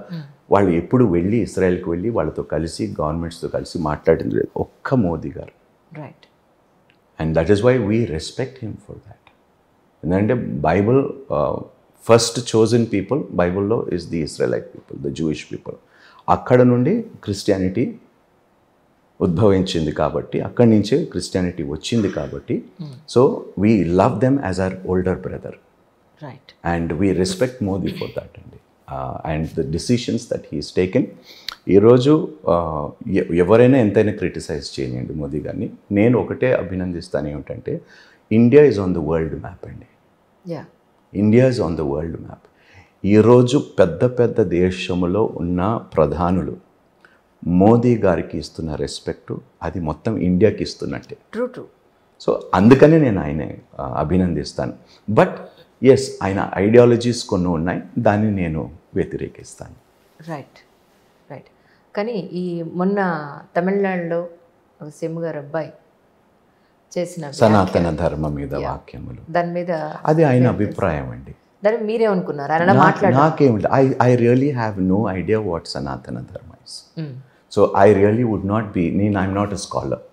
వాళ్ళు ఎప్పుడు వెళ్ళి ఇస్రాయెల్కి వెళ్ళి వాళ్ళతో కలిసి గవర్నమెంట్స్తో కలిసి మాట్లాడింది లేదు, ఒక్క మోదీ గారు. Right. And that is why we respect him for that. ఎందుకంటే బైబుల్ ఫస్ట్ చోజన్ పీపుల్ బైబుల్లో is the Israelite people, the Jewish people. అక్కడ నుండి క్రిస్టియానిటీ ఉద్భవించింది కాబట్టి, అక్కడి నుంచే క్రిస్టియానిటీ వచ్చింది కాబట్టి, so we love them as our older brother. Right. And we respect Modi for that అండి. And the decisions that he's taken. ఈరోజు ఎవరైనా ఎంతైనా క్రిటిసైజ్ చేయండి మోదీ గారిని, నేను ఒకటే అభినందిస్తాను ఏమిటంటే India is on the world map అండి. India is on the world map. ఈరోజు పెద్ద దేశంలో ఉన్న ప్రధానులు మోదీ గారికి ఇస్తున్న రెస్పెక్టు అది మొత్తం ఇండియాకి ఇస్తున్నట్టే. ట్రూ. సో అందుకనే నేను ఆయన అభినందిస్తాను. బట్ ఎస్, ఆయన ఐడియాలజీస్ కొన్ని ఉన్నాయి, దాన్ని నేను వ్యతిరేకిస్తాను. రైట్. కానీ ఈ మొన్న తమిళనాడులో సెమ్ గారు అబ్బాయి చేసిన సనాతన ధర్మం మీద వాక్యములు, దాని మీద అది ఆయన అభిప్రాయం అండి. దాన్ని మీరేమనుకున్నారు? ఆయన మాట్లాడారు. నాకేమిటి, I really have no idea what Sanatana Dharma is. So I really would not be, I'm not a scholar.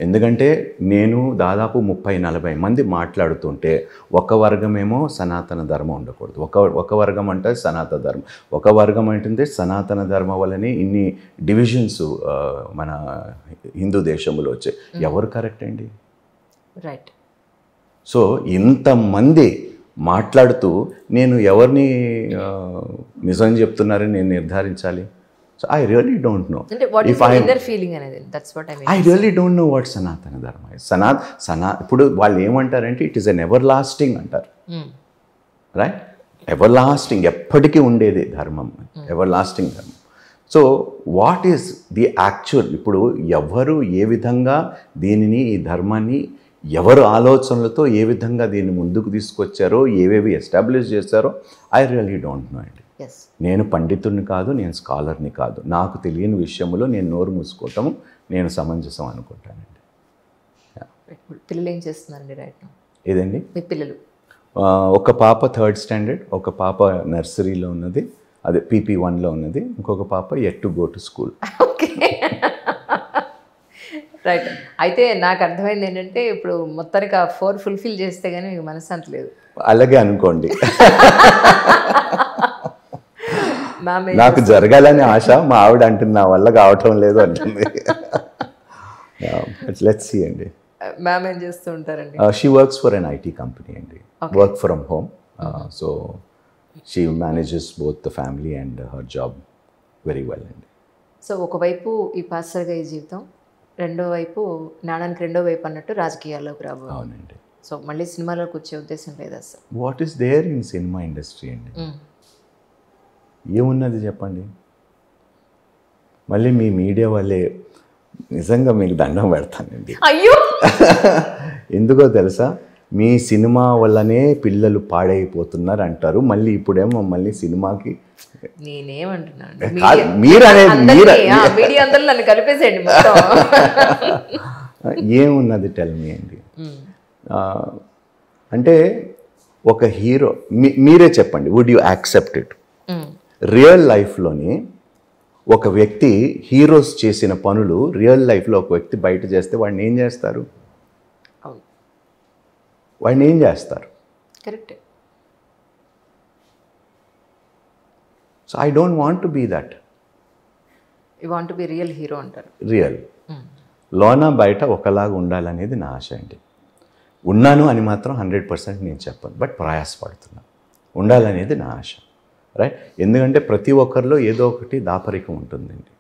ఎందుకంటే నేను దాదాపు 30-40 మంది మాట్లాడుతుంటే ఒక వర్గమేమో సనాతన ధర్మం ఉండకూడదు, ఒక వర్గం అంటే సనాతన ధర్మం, ఒక వర్గం అంటే సనాతన ధర్మం వల్లనే ఇన్ని డివిజన్స్ మన హిందూ దేశంలో వచ్చాయి. ఎవరు కరెక్ట్ అండి? రైట్. సో ఇంతమంది మాట్లాడుతూ నేను ఎవరిని నిజం చెప్తున్నారని నేను నిర్ధారించాలి? So I really don't know. What is the inner feeling అనేది? That's what I mean. I really don't know what Sanatana Dharma is. ఇప్పుడు వాళ్ళు ఏమంటారంటే it is an everlasting అంటారు, రైట్? ఎవర్ లాస్టింగ్, ఎప్పటికీ ఉండేది ధర్మం, ఎవర్ లాస్టింగ్ ధర్మం. So what is the actual, ఇప్పుడు ఎవరు ఏ విధంగా దీనిని, ఈ ధర్మాన్ని ఎవరు ఆలోచనలతో ఏ విధంగా దీన్ని ముందుకు తీసుకొచ్చారో, ఏవేవి ఎస్టాబ్లిష్ చేశారో ఐ రియలీ డోంట్ నో అండి. నేను పండితుడిని కాదు, నేను స్కాలర్ని కాదు. నాకు తెలియని విషయంలో నేను నోరు మూసుకోవటము నేను సమంజసం అనుకుంటానండి. పిల్లలు ఏం చేస్తున్నారండి రైట్ నౌ? ఏదండి? మీ పిల్లలు? ఒక పాప 3rd స్టాండర్డ్, ఒక పాప నర్సరీలో ఉన్నది, అదే PP1లో ఉన్నది, ఇంకొక పాప yet to go to school. Okay, right. అయితే నాకు అర్థమైంది ఏంటంటే ఇప్పుడు మొత్తానికి ఆ 4 ఫుల్ఫిల్ చేస్తే కానీ మీకు మనశ్శాంతి లేదు. అలాగే అనుకోండి. నాకు జరగాలని ఆశ, మా ఆవిడ అంటుంది నా వల్ల కావటం లేదు అంటుంది. లెట్స్ సీ అండి. మ్యామ్ ఏం చేస్తూ ఉంటారండి? She works for an IT company అండి, work from home. So she manages both the family and her job very well అండి. సో ఒకవైపు ఈ పాస్టర్గా ఈ జీవితం, రెండో వైపు నాణానికి రెండో వైపు అన్నట్టు రాజకీయాల్లోకి రాబో. అవునండి. సో మళ్ళీ సినిమాలోకి వచ్చే ఉద్దేశం లేదు అసలు? What is there in cinema industry అండి? ఏమున్నది చెప్పండి? మళ్ళీ మీ మీడియా వాళ్ళే నిజంగా మీకు దండం పెడతానండి. అయ్యో ఎందుకో తెలుసా, మీ సినిమా వల్లనే పిల్లలు పాడైపోతున్నారు అంటారు. మళ్ళీ ఇప్పుడేమో మళ్ళీ సినిమాకి నేనేమంటున్నాను, మీరు అనేది మీడియా అందరూ నన్ను కలిపేసేయండి మొత్తం. ఏమున్నది టెల్ మీ అండి. అంటే ఒక హీరో, మీరే చెప్పండి, would you accept it? Real లైఫ్లోని ఒక వ్యక్తి హీరోస్ చేసిన పనులు రియల్ లైఫ్లో ఒక వ్యక్తి బయట చేస్తే వాడిని ఏం చేస్తారు? వాడిని ఏం చేస్తారు? Correct. So I don't want to be that. You want to be real hero అంటారు. రియల్ లోన బయట ఒకలాగా ఉండాలనేది నా ఆశ అండి. ఉన్నాను అని మాత్రం 100% నేను చెప్పను, బట్ ప్రయాసపడుతున్నాను, ఉండాలనేది నా ఆశ. రైట్? ఎందుకంటే ప్రతి ఒక్కరిలో ఏదో ఒకటి దాపరికం ఉంటుందండి.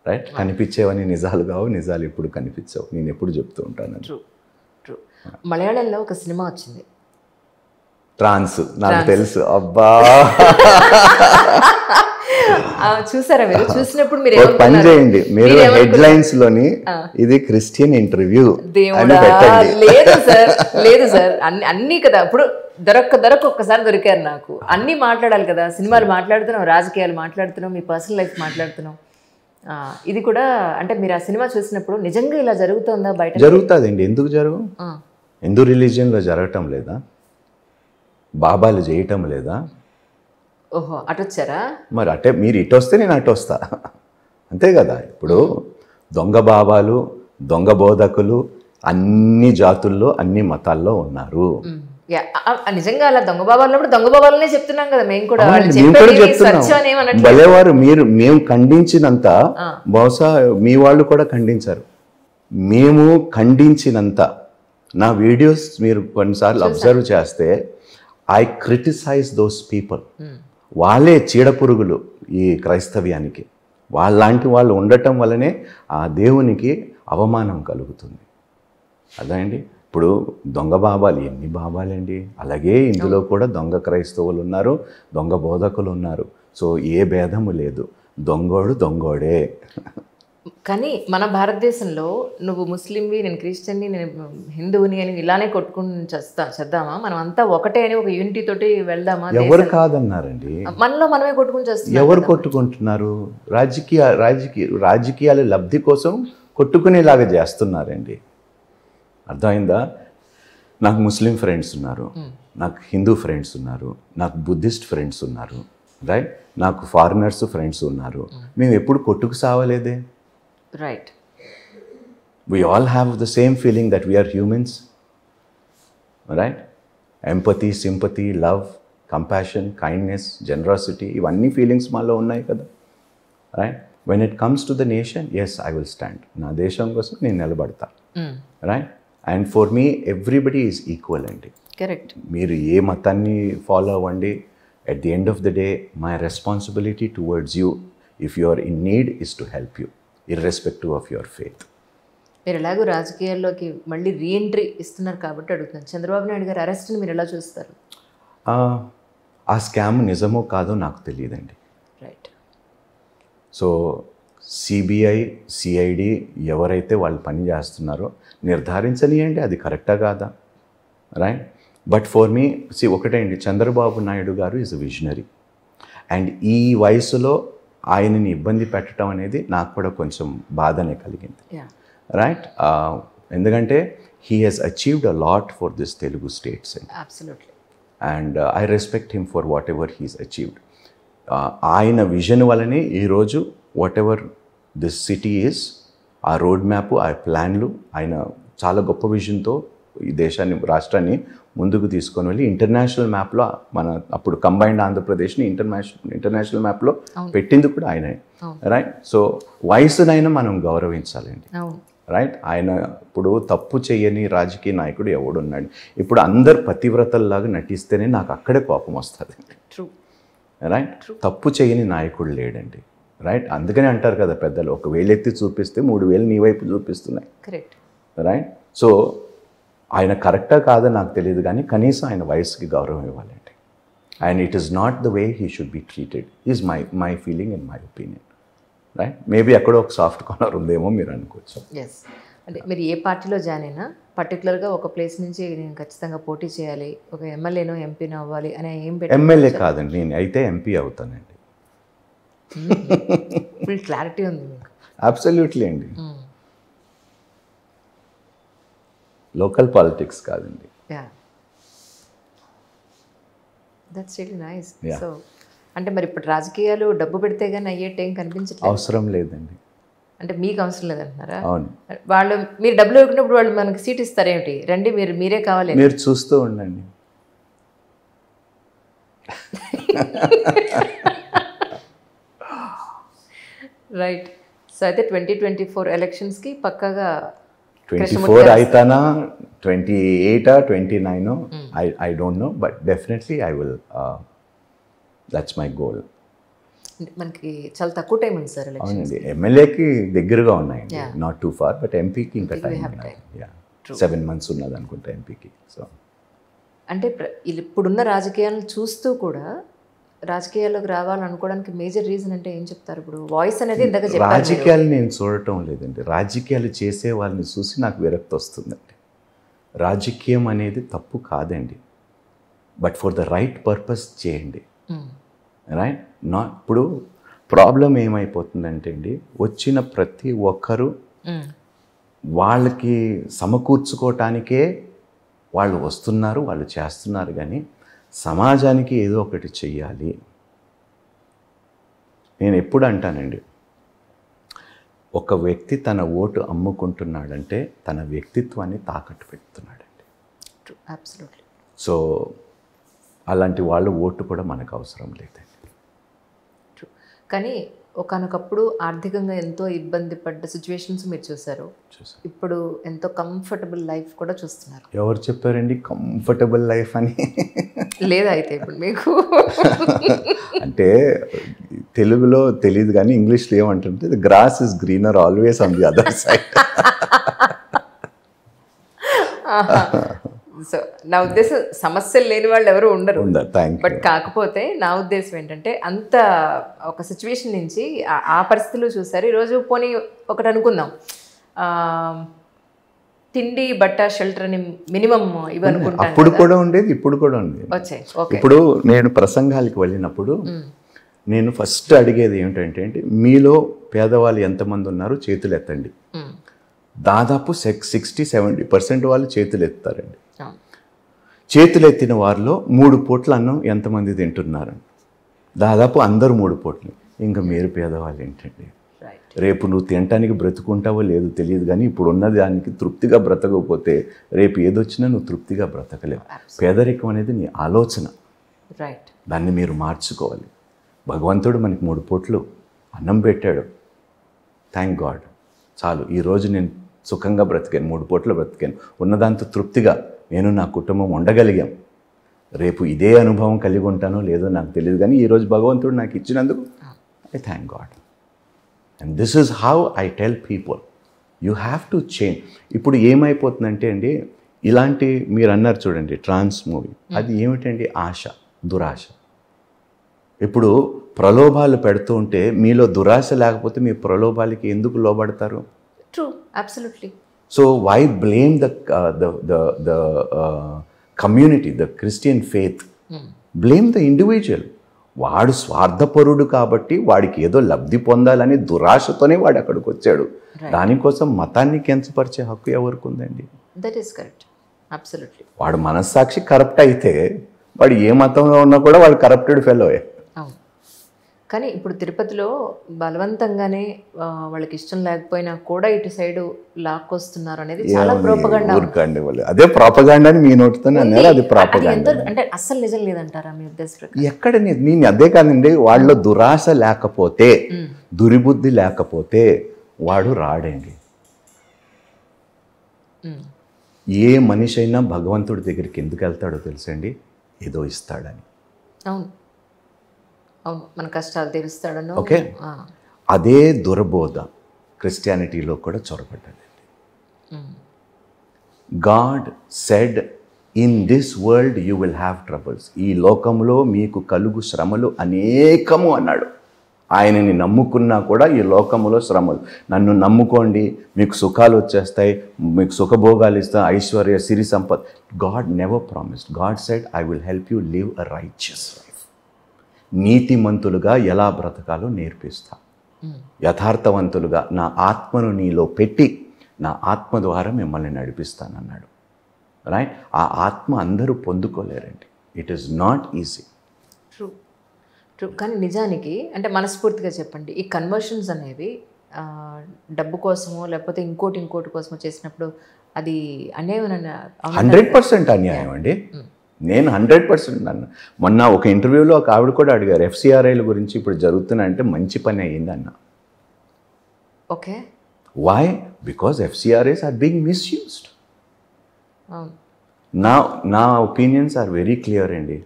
రైట్? కనిపించేవని నిజాలు కావు, నిజాలు ఎప్పుడు కనిపించవు, నేను ఎప్పుడు చెప్తూ ఉంటాను. True true. మలయాళంలో ఒక సినిమా వచ్చింది, ట్రాన్స్. నాకు తెలుసు. అబ్బా, చూసారా మీరు? చూసినప్పుడు మీరు పని చేయండి, మీరు హెడ్లైన్స్ లోని ఇది క్రిస్టియన్ ఇంటర్వ్యూ అని పెట్టండి. లేదు సార్, లేదు సార్, అన్నీ కదా. ఇప్పుడు దొరక్క ఒక్కసారి దొరికారు నాకు. అన్నీ మాట్లాడాలి కదా, సినిమాలు మాట్లాడుతున్నాం, రాజకీయాలు మాట్లాడుతున్నాం, మీ పర్సనల్ లైఫ్ మాట్లాడుతున్నాం. ఇది కూడా అంటే మీరు ఆ సినిమా చూసినప్పుడు నిజంగా ఇలా జరుగుతుందా బయట? జరుగుతుందండి. ఎందుకు జరుగు? హిందూ రిలీజియన్లో జరగటం లేదా? బాబాలు చేయటం లేదా? ఓహో, అటొచ్చారా? మరి అటే మీరు ఇటు వస్తే నేను అటు వస్తా, అంతే కదా. ఇప్పుడు దొంగ బాబాలు, దొంగ బోధకులు అన్ని జాతుల్లో అన్ని మతాల్లో ఉన్నారు. నిజంగా అలా దొంగ బాబాలు దొంగ బాబాలనే చెప్తున్నాం కదా మేము కూడా. భలేవారు మీరు, మేము ఖండించినంత బహుశా మీ వాళ్ళు కూడా ఖండించారు. మేము ఖండించినంత నా వీడియోస్ మీరు కొన్నిసార్లు అబ్జర్వ్ చేస్తే ఐ క్రిటిసైజ్ దోస్ పీపుల్. వాళ్ళే చీడపురుగులు ఈ క్రైస్తవ్యానికి. వాళ్ళలాంటి వాళ్ళు ఉండటం వల్లనే ఆ దేవునికి అవమానం కలుగుతుంది. అదండి. ఇప్పుడు దొంగ బాబాలు ఎన్ని బాబాలండి. అలాగే ఇందులో కూడా దొంగ క్రైస్తవులు ఉన్నారు, దొంగ బోధకులు ఉన్నారు. సో ఏ భేదము లేదు, దొంగోడు దొంగోడే. కానీ మన భారతదేశంలో నువ్వు ముస్లింవి, నేను క్రిస్టియన్ని, నేను హిందువుని అని ఇలానే కొట్టుకుని చేద్దామా? మనం అంతా ఒకటే అని ఒక యూనిటీ తోటి వెళ్దామా? ఎవరు కాదన్నారండి, మనలో మనమే కొట్టుకుని చేస్తున్నాం. ఎవరు కొట్టుకుంటున్నారు? రాజకీయాల లబ్ధి కోసం కొట్టుకునేలాగా చేస్తున్నారండి. అర్థమైందా? నాకు ముస్లిం ఫ్రెండ్స్ ఉన్నారు, నాకు హిందూ ఫ్రెండ్స్ ఉన్నారు, నాకు బుద్ధిస్ట్ ఫ్రెండ్స్ ఉన్నారు, రైట్? నాకు ఫారినర్స్ ఫ్రెండ్స్ ఉన్నారు. మేము ఎప్పుడు కొట్టుకు సావలేదే. Right. We all have the same feeling that we are humans, right? Empathy, sympathy, love, compassion, kindness, generosity, ఇవన్నీ ఫీలింగ్స్ మాలో ఉన్నాయి కదా, right? When it comes to the nation, yes, I will stand. నా దేశం కోసం నేను నిలబడతా, right? And for me everybody is equal అండి. కరెక్ట్. మీరు ఏ మతాన్ని ఫాలో అవ్వండి, at the end of the day my responsibility towards you if you are in need is to help you irrespective of your faith. మీరు ఎలాగో రాజకీయాల్లోకి మళ్ళీ reentry ఇస్తున్నారు కాబట్టి అడుగుతున్నాను, చంద్రబాబు నాయుడు గారి అరెస్ట్ని మీరు ఎలా చూస్తారు? ఆ స్కామ్ నిజమో కాదో నాకు తెలియదండి. రైట్. సో సిబిఐ, సిఐడి ఎవరైతే వాళ్ళు పని చేస్తున్నారో నిర్ధారించనియండి అది కరెక్టా కాదా, రైట్? బట్ ఫర్ మీ ఒకటే అండి, చంద్రబాబు నాయుడు గారు ఈజ్ అ విజనరీ. అండ్ ఈ వయసులో ఆయనని ఇబ్బంది పెట్టడం అనేది నాకు కూడా కొంచెం బాధనే కలిగింది, రైట్? ఎందుకంటే he has achieved a lot for this Telugu states and I respect him for whatever he's achieved. ఆయన విజన్ వల్లనే ఈరోజు whatever this city is, ఆ రోడ్ మ్యాప్, ఆ ప్లాన్లు, ఆయన చాలా గొప్ప విజన్తో ఈ దేశాన్ని, రాష్ట్రాన్ని ముందుకు తీసుకొని వెళ్ళి ఇంటర్నేషనల్ మ్యాప్లో మన అప్పుడు కంబైన్డ్ ఆంధ్రప్రదేశ్ని ఇంటర్నేషనల్ మ్యాప్లో పెట్టింది కూడా ఆయనే, రైట్? సో వయసునైనా మనం గౌరవించాలండి, రైట్? ఆయన ఇప్పుడు తప్పు చేయని రాజకీయ నాయకుడు ఎవడున్నాడు? ఇప్పుడు అందరు పతివ్రతల్లాగా నటిస్తేనే నాకు అక్కడే కోపం వస్తుంది, రైట్? తప్పు చేయని నాయకుడు లేడండి, రైట్? అందుకని అంటారు కదా పెద్దలు, ఒక వేలెత్తి చూపిస్తే 3 వేలు నీ వైపు చూపిస్తున్నాయి, కరెక్ట్, రైట్? సో ఆయన కరెక్టా కాదో నాకు తెలియదు, కానీ కనీసం ఆయన వయసుకి గౌరవం ఇవ్వాలండి. And it is not the way he should be treated is my feeling and my opinion, right? Maybe ఎక్కడో ఒక సాఫ్ట్ కార్నర్ ఉందేమో మీరు అనుకోవచ్చు. ఎస్, అంటే మీరు ఏ పార్టీలో జాయిన్ అయినా పర్టికులర్గా ఒక ప్లేస్ నుంచి నేను ఖచ్చితంగా పోటీ చేయాలి, ఒక ఎమ్మెల్యేనో ఎంపీనో అవ్వాలి అనే ఏం ఎమ్మెల్యే కాదండి, నేను అయితే ఎంపీ అవుతానండి. ఫుల్ క్లారిటీ ఉంది మీకు. అబ్సల్యూట్లీ అండి. లోకల్ పాలిటిక్స్ కాదండి. Yeah, that's really nice. So అంటే మరి ఇప్పుడు రాజకీయాలు డబ్బు పెడితే కానీ అయ్యేట్ ఏం కనిపించట్లేదు. అవసరం లేదండి. అంటే మీకు అవసరం లేదంటున్నారా? అవును. వాళ్ళు మీరు డబ్బులు ఇవ్వకున్నప్పుడు వాళ్ళు మనకి సీట్ ఇస్తారేమిటి? రండి మీరే కావాలి, మీరు చూస్తూ ఉండండి. రైట్. సో అయితే 2024 ఎలక్షన్స్కి పక్కాగా 24 అయితానా, 28 29 I don't know, but definitely I will, that's my goal. మనకి చాలా తక్కువ టైం ఉంది సార్ ఎలక్షన్. అవునండి, ఎమ్మెల్యేకి దగ్గరగా ఉన్నాయండి, నాట్ టూ ఫార్, బట్ ఎంపీకి ఇంకా టైం 7 months ఉన్నది అనుకుంటా ఎంపీకి. సో అంటే ఇప్పుడున్న రాజకీయాలను చూస్తూ కూడా రాజకీయాల్లోకి రావాలనుకోవడానికి మేజర్ రీజన్ అంటే ఏం చెప్తారు? ఇప్పుడు వాయిస్ అనేది ఇందాక చెప్పారు. రాజకీయాలు నేను చూడటం లేదండి, రాజకీయాలు చేసే వాళ్ళని చూసి నాకు విరక్తి వస్తుందండి. రాజకీయం అనేది తప్పు కాదండి, but for the right purpose చేయండి, రైట్? ఇప్పుడు ప్రాబ్లం ఏమైపోతుందంటే అండి, వచ్చిన ప్రతి ఒక్కరూ వాళ్ళకి సమకూర్చుకోవటానికే వాళ్ళు వస్తున్నారు, వాళ్ళు చేస్తున్నారు, కానీ సమాజానికి ఏదో ఒకటి చెయ్యాలి. నేను ఎప్పుడు అంటానండి, ఒక వ్యక్తి తన ఓటు అమ్ముకుంటున్నాడంటే తన వ్యక్తిత్వాన్ని తాకట్టు పెడుతున్నాడండి. అబ్సల్యూట్లీ. సో అలాంటి వాళ్ళు ఓటు కూడా మనకు అవసరం లేదండి. కానీ ఒకానొకప్పుడు ఆర్థికంగా ఎంతో ఇబ్బంది పడ్డ సిచ్యువేషన్స్ మీరు చూసారు, ఇప్పుడు ఎంతో కంఫర్టబుల్ లైఫ్ కూడా చూస్తున్నారు. ఎవరు చెప్పారండి కంఫర్టబుల్ లైఫ్ అని? లేదా అయితే ఇప్పుడు మీకు అంటే తెలుగులో తెలియదు కానీ ఇంగ్లీష్లో ఏమంటుంటే the grass is greener always on the other side. So నా ఉద్దేశం సమస్యలు లేని వాళ్ళు ఎవరు ఉండరు, బట్ you. కాకపోతే నా ఉద్దేశం ఏంటంటే అంత ఒక సిచ్యువేషన్ నుంచి ఆ పరిస్థితులు చూసారు. ఈరోజు పోనీ ఒకటి అనుకుందాం, తిండి బట్ట షెల్టర్ అని మినిమం ఇవనుకుంటాను. అప్పుడు కూడా ఉండేది, ఇప్పుడు కూడా ఉండేది. వచ్చాయి. ఇప్పుడు నేను ప్రసంగాలకు వెళ్ళినప్పుడు నేను ఫస్ట్ అడిగేది ఏమిటంటే అండి, మీలో పేదవాళ్ళు ఎంతమంది ఉన్నారు చేతులు ఎత్తండి. దాదాపు 60-70% వాళ్ళు చేతులు ఎత్తారండి. చేతులు ఎత్తిన వారిలో 3 పూట్ల అన్నం ఎంతమంది తింటున్నారు? దాదాపు అందరూ 3 పూట్లు. ఇంకా మీరు పేదవాళ్ళు ఏంటండి? రేపు నువ్వు తినటానికి బ్రతుకుంటావో లేదో తెలియదు, కానీ ఇప్పుడు ఉన్న దానికి తృప్తిగా బ్రతకపోతే రేపు ఏదొచ్చినా నువ్వు తృప్తిగా బ్రతకలేవు. పేదరికం అనేది నీ ఆలోచన, దాన్ని మీరు మార్చుకోవాలి. భగవంతుడు మనకి 3 పూట్లు అన్నం పెట్టాడు, థ్యాంక్ గాడ్, చాలు. ఈరోజు నేను సుఖంగా బ్రతికాను, 3 పూట్లు బ్రతికాను, ఉన్నదాంతో తృప్తిగా నేను నా కుటుంబం ఉండగలిగాం. రేపు ఇదే అనుభవం కలిగి ఉంటానో లేదో నాకు తెలియదు, కానీ ఈరోజు భగవంతుడు నాకు ఇచ్చినందుకు I thank God. And this is how I tell people, you have to change. ఇప్పుడు ఏమైపోతుందంటే అండి, ఇలాంటి మీరు అన్నారు చూడండి ట్రాన్స్ మూవీ, అది ఏమిటండి? ఆశ, దురాశ. ఇప్పుడు ప్రలోభాలు పెడుతూ ఉంటే మీలో దురాశ లేకపోతే మీ ప్రలోభాలకి ఎందుకు లోబడతారు? True, absolutely. So why blame the community, the Christian faith? Blame the individual. వాడు స్వార్థపరుడు కాబట్టి వాడికి ఏదో లబ్ధి పొందాలని దురాశతోనే వాడు అక్కడికి వచ్చాడు. దానికోసం మతాన్ని కించపరిచే హక్కు ఎవరికి ఉందండి? That is correct, absolutely. వాడు మనస్సాక్షి కరప్ట్ అయితే వాడు ఏ మతంలో ఉన్నా కూడా వాడు కరప్టెడ్ ఫెలోయే. అవును, కానీ ఇప్పుడు తిరుపతిలో బలవంతంగానే వాళ్ళకి ఇష్టం లేకపోయినా కూడా ఇటు సైడ్ లాక్కొస్తున్నారు అనేది చాలా ప్రోపగండా. అదే ప్రోపగండా అని మీ నోటితోనే అన్నారు, అది ప్రోపగండా. అంటే అస్సలు నిజం లేదంటారా మీ ఉద్దేశం? ఎక్కడ నేను అదే కాదండి, వాళ్ళలో దురాశ లేకపోతే, దురిబుద్ధి లేకపోతే వాడు రాడండి. ఏ మనిషి అయినా భగవంతుడి దగ్గరికి ఎందుకు వెళ్తాడో తెలుసండి? ఏదో ఇస్తాడని. అవును అవును, మన కష్టాలు తీరుస్తాడను. ఓకే, అదే దుర్బోధ క్రిస్టియానిటీలో కూడా చొరబడ్డదండి. God said in this world you will have troubles. ఈ లోకంలో మీకు కలుగు శ్రమలు అనేకము అన్నాడు. ఆయనని నమ్ముకున్నా కూడా ఈ లోకములో శ్రమలు. నన్ను నమ్ముకోండి, మీకు సుఖాలు వచ్చేస్తాయి, మీకు సుఖభోగాలు ఇస్తా, ఐశ్వర్య, సిరి సంపద. God never promised. God said, I will help you live a righteous life. నీతిమంతులుగా ఎలా బ్రతకాలో నేర్పిస్తా, యథార్థవంతులుగా నా ఆత్మను నీలో పెట్టి నా ఆత్మ ద్వారా మిమ్మల్ని నడిపిస్తానన్నాడు. రైట్? ఆ ఆత్మ అందరూ పొందుకోలేరండి. It is not easy. True true. కానీ నిజానికి అంటే మనస్ఫూర్తిగా చెప్పండి, ఈ కన్వర్షన్స్ అనేవి డబ్బు కోసమో లేకపోతే ఇంకోటి కోసమో చేసినప్పుడు అది అన్యాయం 100% అన్యాయం అండి. నేను 100% అన్న. మొన్న ఒక ఇంటర్వ్యూలో ఒక ఆవిడ కూడా అడిగారు, FCRIల గురించి ఇప్పుడు జరుగుతున్నా అంటే మంచి పని అయ్యింది అన్న. Okay. Why? Because FCRIs are being misused. నా ఒపీనియన్స్ ఆర్ వెరీ క్లియర్ అండి.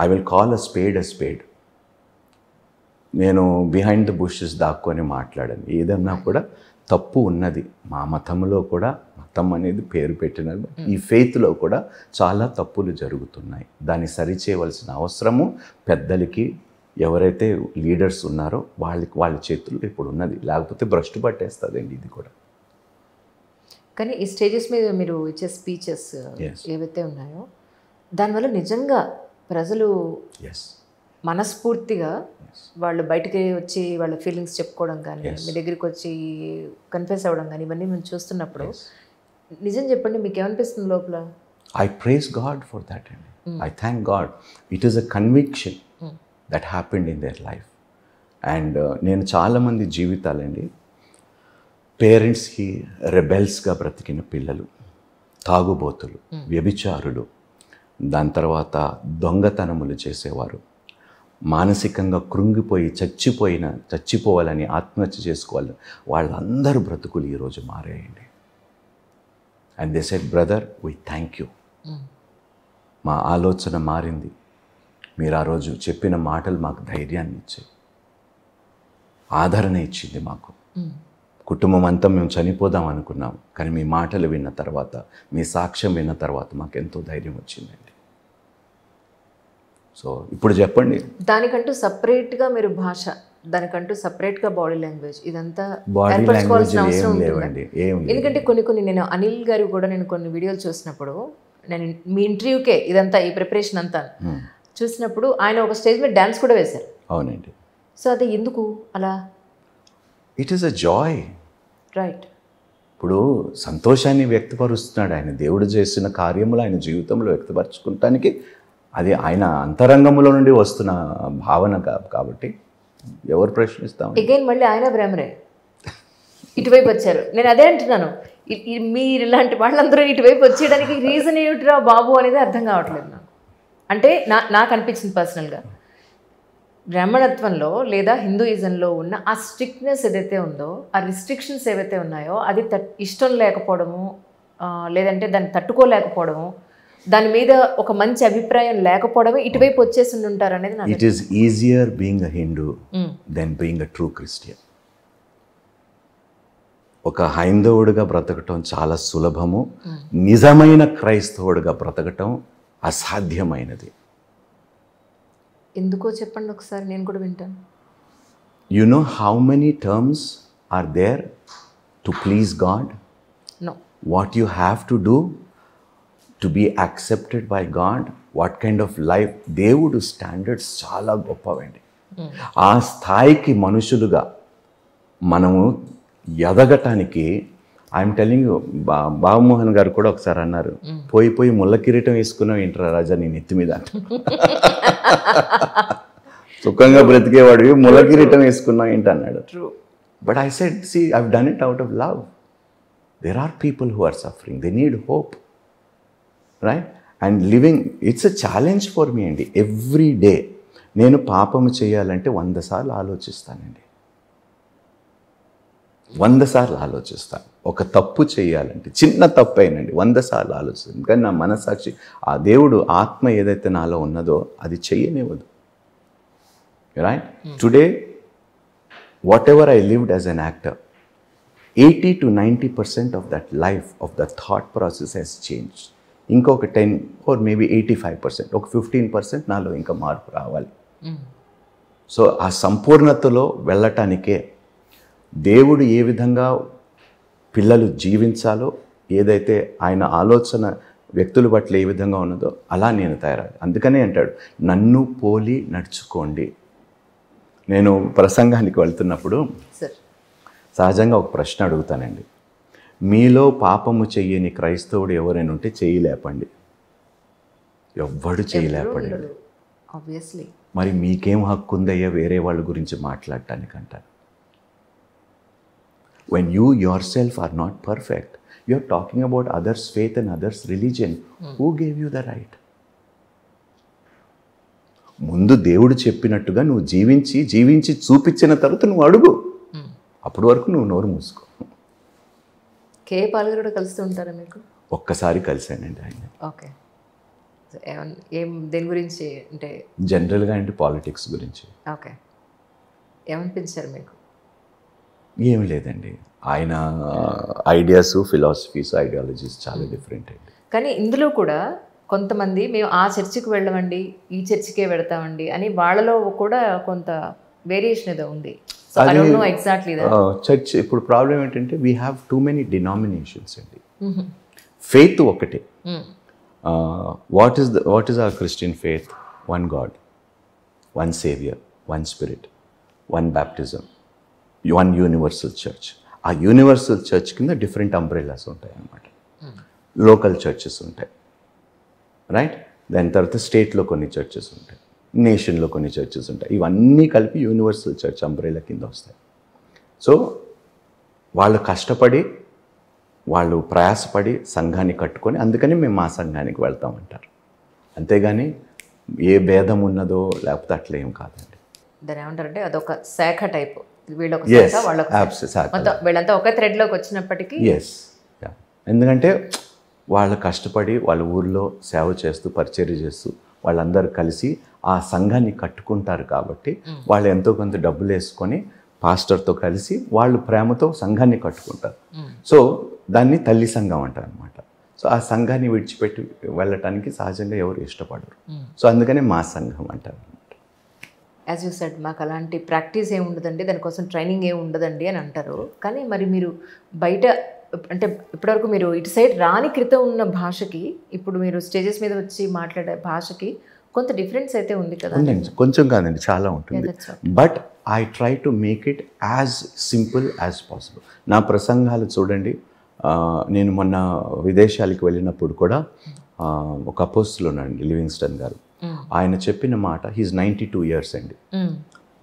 I will call a spade. నేను బిహైండ్ ద బుషెస్ దాక్కొని మాట్లాడాను. ఏదన్నా కూడా తప్పు ఉన్నది. మా మతంలో కూడా, మతం అనేది పేరు పెట్టినది, ఈ ఫెయిత్లో కూడా చాలా తప్పులు జరుగుతున్నాయి. దాన్ని సరిచేయవలసిన అవసరము పెద్దలకి, ఎవరైతే లీడర్స్ ఉన్నారో వాళ్ళ చేతుల్లో ఇప్పుడు ఉన్నది. లేకపోతే భ్రష్టు పట్టేస్తుందండి ఇది కూడా. కానీ ఈ స్టేజెస్ మీద మీరు ఇచ్చే స్పీచెస్ ఏవైతే ఉన్నాయో దానివల్ల నిజంగా ప్రజలు మనస్ఫూర్తిగా వాళ్ళు బయటికి వచ్చి వాళ్ళ ఫీలింగ్స్ చెప్పుకోవడం కానీ, మీ దగ్గరికి వచ్చి కన్ఫెస్ అవ్వడం కానీ, ఇవన్నీ మేము చూస్తున్నప్పుడు నిజం చెప్పండి, మీకు ఏమనిపిస్తుంది లోపల? I praise God for that అండి. I thank God. It is a conviction that happened in their life. And నేను చాలామంది జీవితాలండి, పేరెంట్స్కి రెబెల్స్గా బ్రతికిన పిల్లలు, తాగుబోతులు, వ్యభిచారులు, దాని తర్వాత దొంగతనములు చేసేవారు, మానసికంగా కృంగిపోయి చచ్చిపోవాలని ఆత్మహత్య చేసుకోవాలి, వాళ్ళందరూ బ్రతుకులు ఈరోజు మారాయండి. And they said, brother we thank you, మా ఆలోచన మారింది, మీరు ఆ రోజు చెప్పిన మాటలు మాకు ధైర్యాన్ని ఇచ్చాయి, ఆదరణ ఇచ్చింది మాకు. కుటుంబం అంతా మేము చనిపోదాం అనుకున్నాం, కానీ మీ మాటలు విన్న తర్వాత, మీ సాక్ష్యం విన్న తర్వాత మాకు ఎంతో ధైర్యం వచ్చిందండి. సో ఇప్పుడు చెప్పండి, దానికంటూ సపరేట్గా మీరు భాష, దానికంటూ సపరేట్గా బాడీ లాంగ్వేజ్, ఇదంతా బాడీ లాంగ్వేజ్ ఏం లేవండి. ఎందుకంటే కొన్ని నేను అనిల్ గారు కూడా నేను కొన్ని వీడియోలు చూసినప్పుడు, నేను మీ ఇంటర్వ్యూకే ఇదంతా ఈ ప్రిపరేషన్ అంతా చూసినప్పుడు ఆయన ఒక స్టేజ్ మీద డ్యాన్స్ కూడా వేశారు. అవునండి. సో అది ఎందుకు అలా? It is a Joy. Right. ఇప్పుడు సంతోషాన్ని వ్యక్తపరుస్తున్నాడు ఆయన. దేవుడు చేసిన కార్యములు ఆయన జీవితంలో వ్యక్తపరచుకుంటానికి అది ఆయన అంతరంగంలో నుండి వస్తున్న భావన కాబట్టి ఎవరు ప్రశ్నిస్తాం? అగైన్ మళ్ళీ ఆయన బ్రహ్మరే ఇటువైపు వచ్చారు. నేను అదే అంటున్నాను, మీరు ఇలాంటి వాళ్ళందరూ ఇటువైపు వచ్చేయడానికి రీజన్ ఏమిటిరా బాబు అనేది అర్థం కావట్లేదు నాకు. అంటే నాకు అనిపించింది పర్సనల్గా, బ్రాహ్మణత్వంలో లేదా హిందూయిజంలో ఉన్న ఆ స్ట్రిక్ట్నెస్ ఏదైతే ఉందో, ఆ రిస్ట్రిక్షన్స్ ఏవైతే ఉన్నాయో, అది ఇష్టం లేకపోవడము, లేదంటే దాన్ని తట్టుకోలేకపోవడము, దాని మీద ఒక మంచి అభిప్రాయం లేకపోవడమే ఇటువైపు వచ్చేసి ఉంటారు అనేది. It is easier being a Hindu then being a true Christian. ఒక హైందవుడిగా బ్రతకటం చాలా సులభము, నిజమైన క్రైస్తవుడిగా బ్రతకటం అసాధ్యమైనది. ఎందుకో చెప్పండి ఒకసారి, నేను కూడా వింటాను. You know how many terms are there to please God? No. What you have to do to be accepted by God? What kind of life? దేవుడు స్టాండర్డ్స్ చాలా గొప్పవండి. ఆ స్థాయికి మనుషులుగా మనము ఎదగటానికి, ఐఎమ్ టెలింగ్ యూ, బాబుమోహన్ గారు కూడా ఒకసారి అన్నారు, పోయి ముళ్ళ కిరీటం వేసుకున్నావు ఏంట్రా రాజా నీ నెత్తి మీద. సుఖంగా బ్రతికేవాడివి ముళ్ళ కిరీటం వేసుకున్నావు ఏంటి అన్నాడు. But I said, see, I've done it out of love. There are people who are suffering, they need hope, right? And living, it's a challenge for me అండి. ఎవ్రీ డే నేను పాపము చేయాలంటే 100 సార్లు ఆలోచిస్తానండి. 100 సార్లు ఆలోచిస్తాను. ఒక తప్పు చేయాలంటే, చిన్న తప్పు అయినండి, 100 సార్లు ఆలోచిస్తాను. కానీ నా మనసాక్షి, ఆ దేవుడు ఆత్మ ఏదైతే నాలో ఉన్నదో అది చెయ్యనివ్వదు. Right? Today whatever I lived as an actor, 80 to 90% of that life, of the thought process has changed. ఇంకొక 10 or maybe 85%, ఒక 15% నాలో ఇంకా మార్పు రావాలి. సో ఆ సంపూర్ణతలో వెళ్ళటానికే దేవుడు ఏ విధంగా పిల్లలు జీవించాలో, ఏదైతే ఆయన ఆలోచన వ్యక్తుల పట్ల ఏ విధంగా ఉన్నదో అలా నేను తయారయ్యాను. అందుకనే అంటాడు, నన్ను పోలి నడుచుకోండి. నేను ప్రసంగానికి వెళ్తున్నప్పుడు సహజంగా ఒక ప్రశ్న అడుగుతానండి. మీలో పాపము చెయ్యని క్రైస్తవుడు ఎవరైనా ఉంటే చెయ్యి లేపండి. ఎవ్వడు చెయ్యి లేపండి. మరి మీకేం హక్కు ఉందయ్యా వేరే వాళ్ళ గురించి మాట్లాడటానికి అంటారు. When you yourself are not perfect, you are talking about others' faith and others' religion. Who gave you the right? ముందు దేవుడు చెప్పినట్టుగా నువ్వు జీవించి చూపించిన తర్వాత నువ్వు అడుగు. అప్పటి వరకు నువ్వు నోరు మూసుకో. కే పాల్గొడు కలుస్తూ ఉంటారా మీకు? ఒక్కసారి కలిశానండి ఆయన. ఓకే. ఏం దేని గురించి అంటే? జనరల్గా అంటే పాలిటిక్స్ గురించి. ఓకే. ఏమనిపించారు మీకు? ఏమి లేదండి, ఆయన ఐడియాస్, ఫిలాసఫీస్, ఐడియాలజీస్ చాలా డిఫరెంట్ అండి. కానీ ఇందులో కూడా కొంతమంది మేము ఆ చర్చికి వెళ్ళమండి, ఈ చర్చికే వెళ్తామండి అని వాళ్ళలో కూడా కొంత వేరియేషన్ ఏదో ఉంది. ఎగ్జాక్ట్లీ చర్చ్ ఇప్పుడు ప్రాబ్లం ఏంటంటే we have too many denominations అండి. ఫెయిత్ ఒకటే. What is our Christian faith? One God, one saviour, one spirit, one baptism, one universal church. ఆ యూనివర్సల్ చర్చ్ కింద డిఫరెంట్ అంబ్రెలాస్ ఉంటాయి అన్నమాట. లోకల్ చర్చెస్ ఉంటాయి, right? దాని తర్వాత స్టేట్లో కొన్ని చర్చెస్ ఉంటాయి, నేషన్లో కొన్ని చర్చెస్ ఉంటాయి. ఇవన్నీ కలిపి యూనివర్సల్ చర్చ్ అంబ్రెలా కింద వస్తాయి. సో వాళ్ళు కష్టపడి, వాళ్ళు ప్రయాసపడి సంఘాన్ని కట్టుకొని, అందుకని మేము మా సంఘానికి వెళ్తామంటారు. అంతేగాని ఏ భేదం ఉన్నదో లేకపోతే అట్లా ఏం కాదండి. దాని ఏమంటారంటే అదొక శాఖ టైపు. వీళ్ళంతా ఒక థ్రెడ్లోకి వచ్చినప్పటికీ ఎందుకంటే వాళ్ళు కష్టపడి వాళ్ళ ఊర్లో సేవ చేస్తూ పరిచర్య చేస్తూ వాళ్ళందరూ కలిసి ఆ సంఘాన్ని కట్టుకుంటారు. కాబట్టి వాళ్ళు ఎంతో కొంత డబ్బులు వేసుకొని పాస్టర్తో కలిసి వాళ్ళు ప్రేమతో సంఘాన్ని కట్టుకుంటారు. సో దాన్ని తల్లి సంఘం అంటారు అనమాట. సో ఆ సంఘాన్ని విడిచిపెట్టి వెళ్ళటానికి సహజంగా ఎవరు ఇష్టపడరు. సో అందుకనే మా సంఘం అంటారు. యాజ్ యూ సెడ్, మాకు అలాంటి ప్రాక్టీస్ ఏమి ఉండదండి, దానికోసం ట్రైనింగ్ ఏమి ఉండదండి అని అంటారు. కానీ మరి మీరు బయట అంటే ఇప్పటివరకు మీరు ఇటు సైడ్ రాని క్రితం ఉన్న భాషకి ఇప్పుడు మీరు స్టేజెస్ మీద వచ్చి మాట్లాడే భాషకి కొంత డిఫరెన్స్ అయితే ఉంది కదా? కొంచెం కాదండి, చాలా ఉంటుంది. But I try to make it as simple as possible. నా ప్రసంగాలు చూడండి, నేను మొన్న విదేశాలకు వెళ్ళినప్పుడు కూడా ఒక అపోస్తులు ఉన్నాడండి, లివింగ్స్టన్ గారు. ఆయన చెప్పిన మాట, హీస్ 92 years అండి.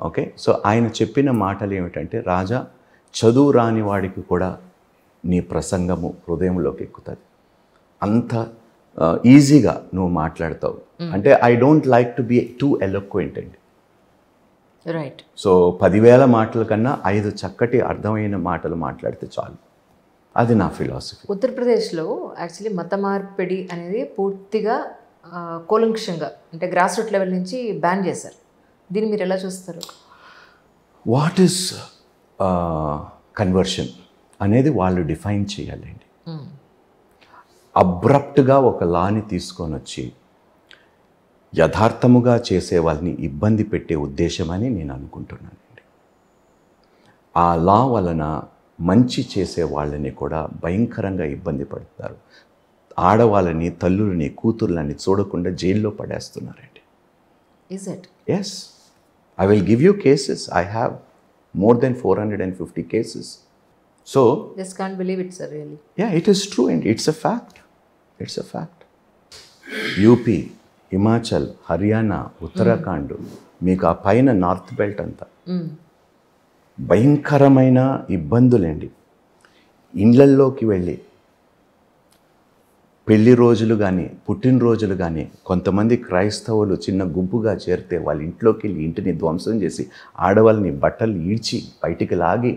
ఓకే. సో ఆయన చెప్పిన మాటలు ఏమిటంటే, రాజా, చదువు రాని వాడికి కూడా నీ ప్రసంగము హృదయంలోకి ఎక్కుతుంది, అంత ఈజీగా నువ్వు మాట్లాడతావు. అంటే I don't like to be two eloquent అండి. రైట్. సో 10,000 మాటల కన్నా 5 చక్కటి అర్థమైన మాటలు మాట్లాడితే చాలు. అది నా ఫిలాసఫీ. ఉత్తరప్రదేశ్లో యాక్చువల్లీ మత మార్పిడి అనేది పూర్తిగా కూలంకషంగా అంటే గ్రాస్ రూట్ లెవెల్ నుంచి బ్యాన్ చేశారు. దీన్ని మీరు ఎలా చూస్తారు? వాట్ ఈస్ కన్వర్షన్ అనేది వాళ్ళు డిఫైన్ చేయాలండి. అబ్రప్ట్గా ఒక లాని తీసుకొని వచ్చి యథార్థముగా చేసే వాళ్ళని ఇబ్బంది పెట్టే ఉద్దేశమని నేను అనుకుంటున్నానండి. ఆ లా వలన మంచి చేసే వాళ్ళని కూడా భయంకరంగా ఇబ్బంది పడుతున్నారు. ఆడవాళ్ళని, తల్లులని, కూతుర్లని చూడకుండా జైల్లో పడేస్తున్నారండి. Is it? Yes. I will give you cases. I have more than 450 cases. So just can't believe it, sir, really. Yeah, it is true and it's a fact. It's a fact. UP, Himachal, Haryana, Uttarakhand, మీకు ఆ పైన north belt అంతా భయంకరమైన ఇబ్బందులండి. ఇండ్లల్లోకి వెళ్ళి పెళ్లి రోజులు కానీ పుట్టినరోజులు కానీ కొంతమంది క్రైస్తవులు చిన్న గుంపుగా చేరితే వాళ్ళ ఇంట్లోకి వెళ్ళి ఇంటిని ధ్వంసం చేసి ఆడవాళ్ళని బట్టలు ఈడ్చి బయటికి లాగి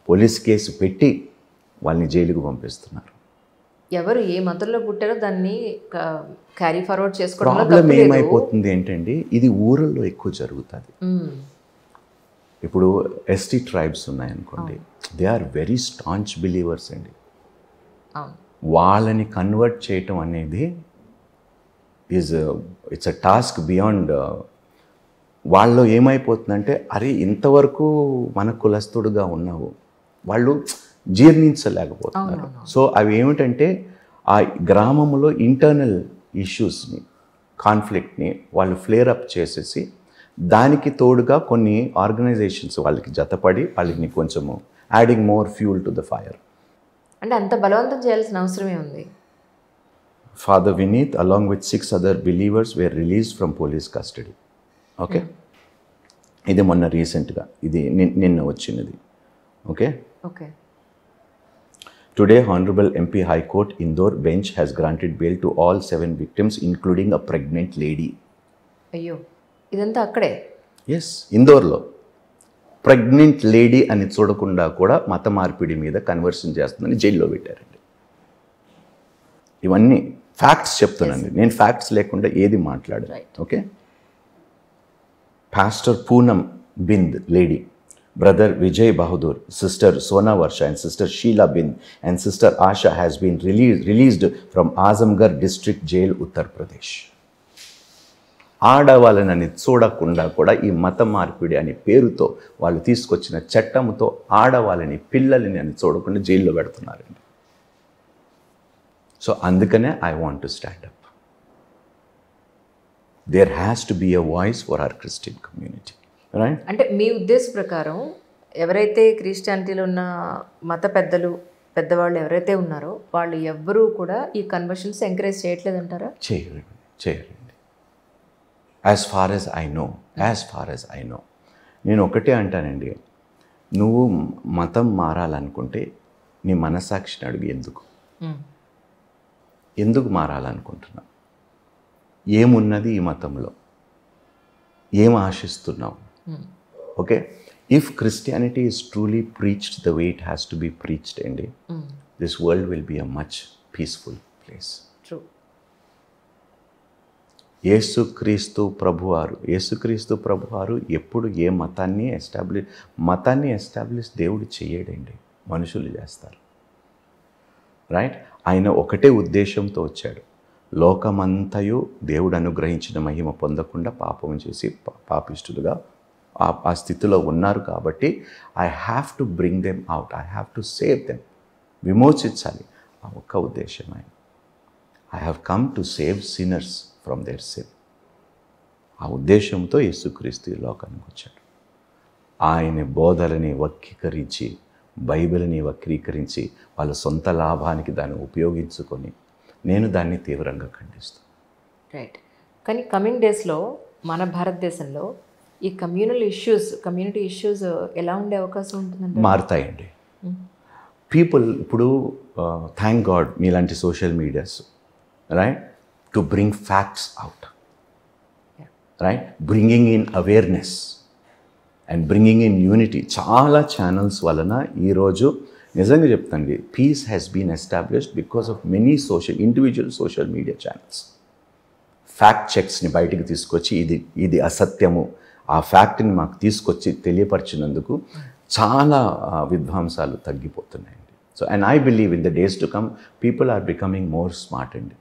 పోలీస్ కేసు పెట్టి వాళ్ళని జైలుకు పంపిస్తున్నారు. ఎవరు ఏ మతంలో పుట్టారో దాన్ని క్యారీ ఫార్వర్డ్ చేసుకోవడం. ప్రాబ్లం ఏమైపోతుంది ఏంటండి, ఇది ఊరల్లో ఎక్కువ జరుగుతుంది. ఇప్పుడు ఎస్టీ ట్రైబ్స్ ఉన్నాయనుకోండి, they are very staunch believers అండి. వాళ్ళని కన్వర్ట్ చేయటం అనేది ఇట్స్ అ టాస్క్ బియాండ్. వాళ్ళు ఏమైపోతుందంటే, అరే ఇంతవరకు మన కులస్తుడుగా ఉన్నావు, వాళ్ళు జీర్ణించలేకపోతున్నారు. సో అవి ఏమిటంటే ఆ గ్రామంలో ఇంటర్నల్ ఇష్యూస్ని, కాన్ఫ్లిక్ట్ని వాళ్ళు ఫ్లేర్ అప్ చేసేసి, దానికి తోడుగా కొన్ని ఆర్గనైజేషన్స్ వాళ్ళకి జతపడి వాళ్ళని కొంచెము adding more fuel to the fire. అంటే అంత బలవంతం చేయాల్సిన అవసరమే ఉంది. Father Vineet along with 6 other believers were released from police custody. Okay, ఇది మొన్న రీసెంట్గా, ఇది నిన్న వచ్చినది. Okay, okay. Today honourable MP high court Indore bench has granted bail to all 7 victims including a pregnant lady. అయ్యో, ఇదంతా అక్కడే? ఎస్, ఇందోర్లో ప్రెగ్నెంట్ లేడీ అని చూడకుండా కూడా మత మార్పిడి మీద కన్వర్షన్ చేస్తుందని జైల్లో పెట్టారండి. ఇవన్నీ ఫ్యాక్ట్స్ చెప్తున్నానండి, నేను ఫ్యాక్ట్స్ లేకుండా ఏది మాట్లాడాను. Okay, pastor Poonam Bind lady, brother Vijay Bahadur, sister Sona Varsha and sister Sheela Bind and sister Asha has been released from Azamgarh district jail, Uttar Pradesh. ఆడవాళ్ళని చూడకుండా కూడా ఈ మత మార్పిడి అనే పేరుతో వాళ్ళు తీసుకొచ్చిన చట్టంతో ఆడవాళ్ళని, పిల్లలని అని చూడకుండా జైల్లో పెడుతున్నారండి. సో అందుకనే I want to stand up. There has to be a voice for our Christian community, right? అంటే మీ ఉద్దేశ ప్రకారం ఎవరైతే క్రిస్టియానిటీలో ఉన్న మత పెద్దవాళ్ళు ఎవరైతే ఉన్నారో వాళ్ళు ఎవ్వరూ కూడా ఈ కన్వర్షన్స్ ఎంకరేజ్ చేయట్లేదంటారా? చేయరండి. As far as I know నేను ఒకటే అంటానండి, నువ్వు మతం మారాలనుకుంటే నీ మనసాక్షిని అడుగు. ఎందుకు మారాలనుకుంటున్నావు? ఏమున్నది ఈ మతంలో? ఏం ఆశిస్తున్నావు? Okay, if Christianity is truly preached the way it has to be preached అండి, this world will be a much peaceful place. Yesukristu ప్రభువారు ఎప్పుడు ఏ మతాన్ని ఎస్టాబ్లిష్ దేవుడు చేయడండి, మనుషులు చేస్తారు, రైట్? ఆయన ఒకటే ఉద్దేశంతో వచ్చాడు, లోకమంతయు దేవుడు అనుగ్రహించిన మహిమ పొందకుండా పాపం చేసి పాపిష్టులుగా ఆ స్థితిలో ఉన్నారు కాబట్టి I have to bring them out, I have to save them, విమోచించాలి. ఆ ఒక్క ఉద్దేశం ఆయన. I have come to save sinners from their sin. ఆ ఉద్దేశంతో యేసుక్రీస్తు ఈ లోకానికి వచ్చాడు. ఆయన బోధలని వక్రీకరించి, బైబిల్ని వక్రీకరించి వాళ్ళ సొంత లాభానికి దాన్ని ఉపయోగించుకొని నేను దాన్ని తీవ్రంగా ఖండిస్తాను. రైట్. కానీ కమింగ్ డేస్లో మన భారతదేశంలో ఈ కమ్యూనిటీ ఇష్యూస్ ఎలా ఉండే అవకాశం ఉంటుందంటే? మారుతాయండి. పీపుల్ ఇప్పుడు థ్యాంక్ గాడ్ మీలాంటి social medias, right, to bring facts out, right, bringing in awareness and bringing in unity. చాలా ఛానల్స్ వలన ఈరోజు నిజంగా చెప్తాండి, peace has been established because of many individual social media channels. Fact చెక్స్ని బయటికి తీసుకొచ్చి ఇది అసత్యము, ఆ ఫ్యాక్ట్ని మాకు తీసుకొచ్చి తెలియపరిచినందుకు చాలా విధ్వంసాలు తగ్గిపోతున్నాయండి. So and I believe in the days to come people are becoming more smart అండి.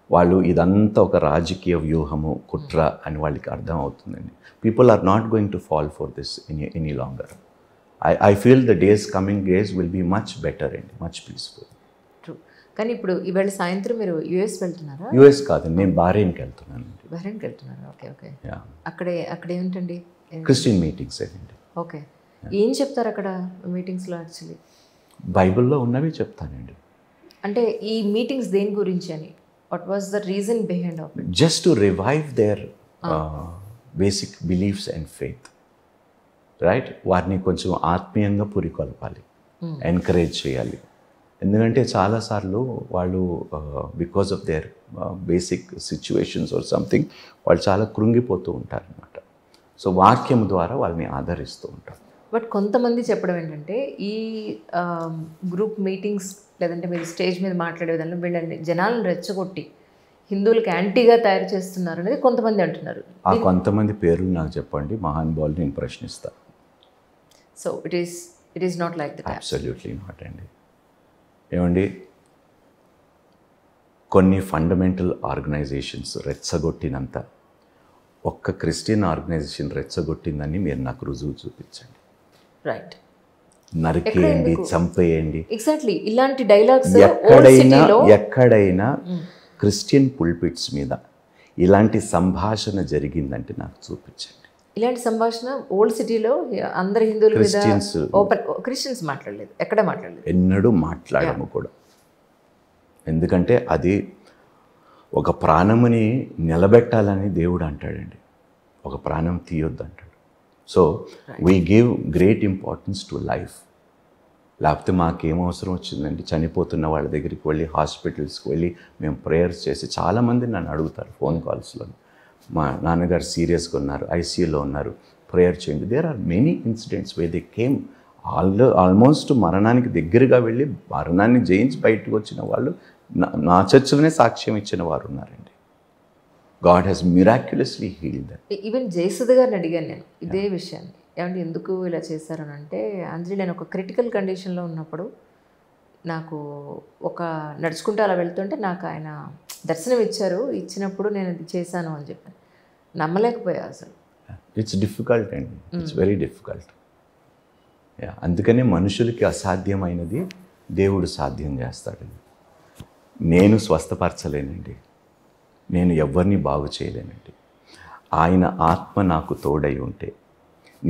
వాళ్ళు ఇదంతా ఒక రాజకీయ వ్యూహము, కుట్ర అని వాళ్ళకి అర్థం అవుతుందండి. People are not going to fall for this any longer. I feel the coming days will be much better and much peaceful. True. కానీ ఇప్పుడు ఇవాళ సాయంత్రం మీరు యుఎస్ వెళ్తున్నారా? యుఎస్ కాదు, నేను బహ్రెయిన్కి వెళ్తున్నాను. బహ్రెయిన్కి వెళ్తున్నారు? Okay okay. అక్కడ ఏమిటండి? క్రిస్టియన్ మీటింగ్స్ అండి. ఓకే. ఏం చెప్తారు అక్కడ మీటింగ్స్లో? యాక్చువల్లీ బైబిల్లో ఉన్నవి చెప్తానండి. అంటే ఈ మీటింగ్స్ దేని గురించి అని? What was the reason behind of it? Just to revive their basic beliefs and faith, right? వారిని కొంచెం ఆత్మీయంగా పురికొల్పాలి, ఎంకరేజ్ చేయాలి. ఎందుకంటే చాలాసార్లు వాళ్ళు because of their basic situations or something వాళ్ళు చాలా కృంగిపోతూ ఉంటారనమాట. సో వాక్యం ద్వారా వాళ్ళని ఆదరిస్తూ ఉంటారు. బట్ కొంతమంది చెప్పడం ఏంటంటే ఈ గ్రూప్ మీటింగ్స్ లేదంటే మీరు స్టేజ్ మీద మాట్లాడే విధానం వీళ్ళని జనాలను రెచ్చగొట్టి హిందువులకి యాంటీగా తయారు చేస్తున్నారు అనేది కొంతమంది అంటున్నారు. ఆ కొంతమంది పేర్లు నాకు చెప్పండి, మహానుభావులు నేను ప్రశ్నిస్తాను. So it is not like that. Absolutely not అండి. ఏమండి, కొన్ని ఫండమెంటల్ ఆర్గనైజేషన్స్ రెచ్చగొట్టినంత ఒక్క క్రిస్టియన్ ఆర్గనైజేషన్ రెచ్చగొట్టిందని మీరు నాకు రుజువు చూపించండి. రైట్, నరికేయండి, చంపేయండి. ఎగ్జాక్ట్లీ ఇలాంటి డైలాగ్స్ ఎక్కడైనా క్రిస్టియన్ పుల్పిట్స్ మీద ఇలాంటి సంభాషణ జరిగిందంటే నాకు చూపించండి. ఇలాంటి సంభాషణ ఓల్డ్ సిటీలో అందరు హిందువుల మీద క్రిస్టియన్స్ మాట్లాడలేదు, ఎక్కడ మాట్లాడలేదు, ఎన్నడూ మాట్లాడము కూడా. ఎందుకంటే అది ఒక ప్రాణముని నిలబెట్టాలని దేవుడు అంటాడండి, ఒక ప్రాణం తీయొద్దు అంటాడు. So we give great importance to life. లేకపోతే మాకేం అవసరం వచ్చిందండి, చనిపోతున్న వాళ్ళ దగ్గరికి వెళ్ళి హాస్పిటల్స్కి వెళ్ళి మేము ప్రేయర్స్ చేసి, చాలామంది నన్ను అడుగుతారు ఫోన్ కాల్స్లో, మా నాన్నగారు సీరియస్గా ఉన్నారు, ఐసీయూలో ఉన్నారు, ప్రేయర్ చేయండి. There are many incidents way they came almost మరణానికి దగ్గరగా వెళ్ళి మరణాన్ని జయించి బయటకు వచ్చిన వాళ్ళు నా చర్చలోనే సాక్ష్యం ఇచ్చిన వారు ఉన్నారండి. God has miraculously healed them. Even Jayasudha గారిని అడిగాను నేను ఇదే విషయాన్ని, ఏమంటే ఎందుకు ఇలా చేశారని అంటే, అంజలి నేను ఒక క్రిటికల్ కండిషన్లో ఉన్నప్పుడు నాకు ఒక నడుచుకుంటూ అలా వెళ్తుంటే నాకు ఆయన దర్శనం ఇచ్చారు, ఇచ్చినప్పుడు నేను ఇది చేశాను అని చెప్పాను. నమ్మలేకపోయా అసలు. ఇట్స్ డిఫికల్ట్ అండి, ఇట్స్ వెరీ డిఫికల్ట్. అందుకనే మనుషులకి అసాధ్యమైనది దేవుడు సాధ్యం చేస్తాడండి. నేను స్వస్థపరచలేనండి, నేను ఎవరిని బాగు చేయలేనండి. ఆయన ఆత్మ నాకు తోడై ఉంటే,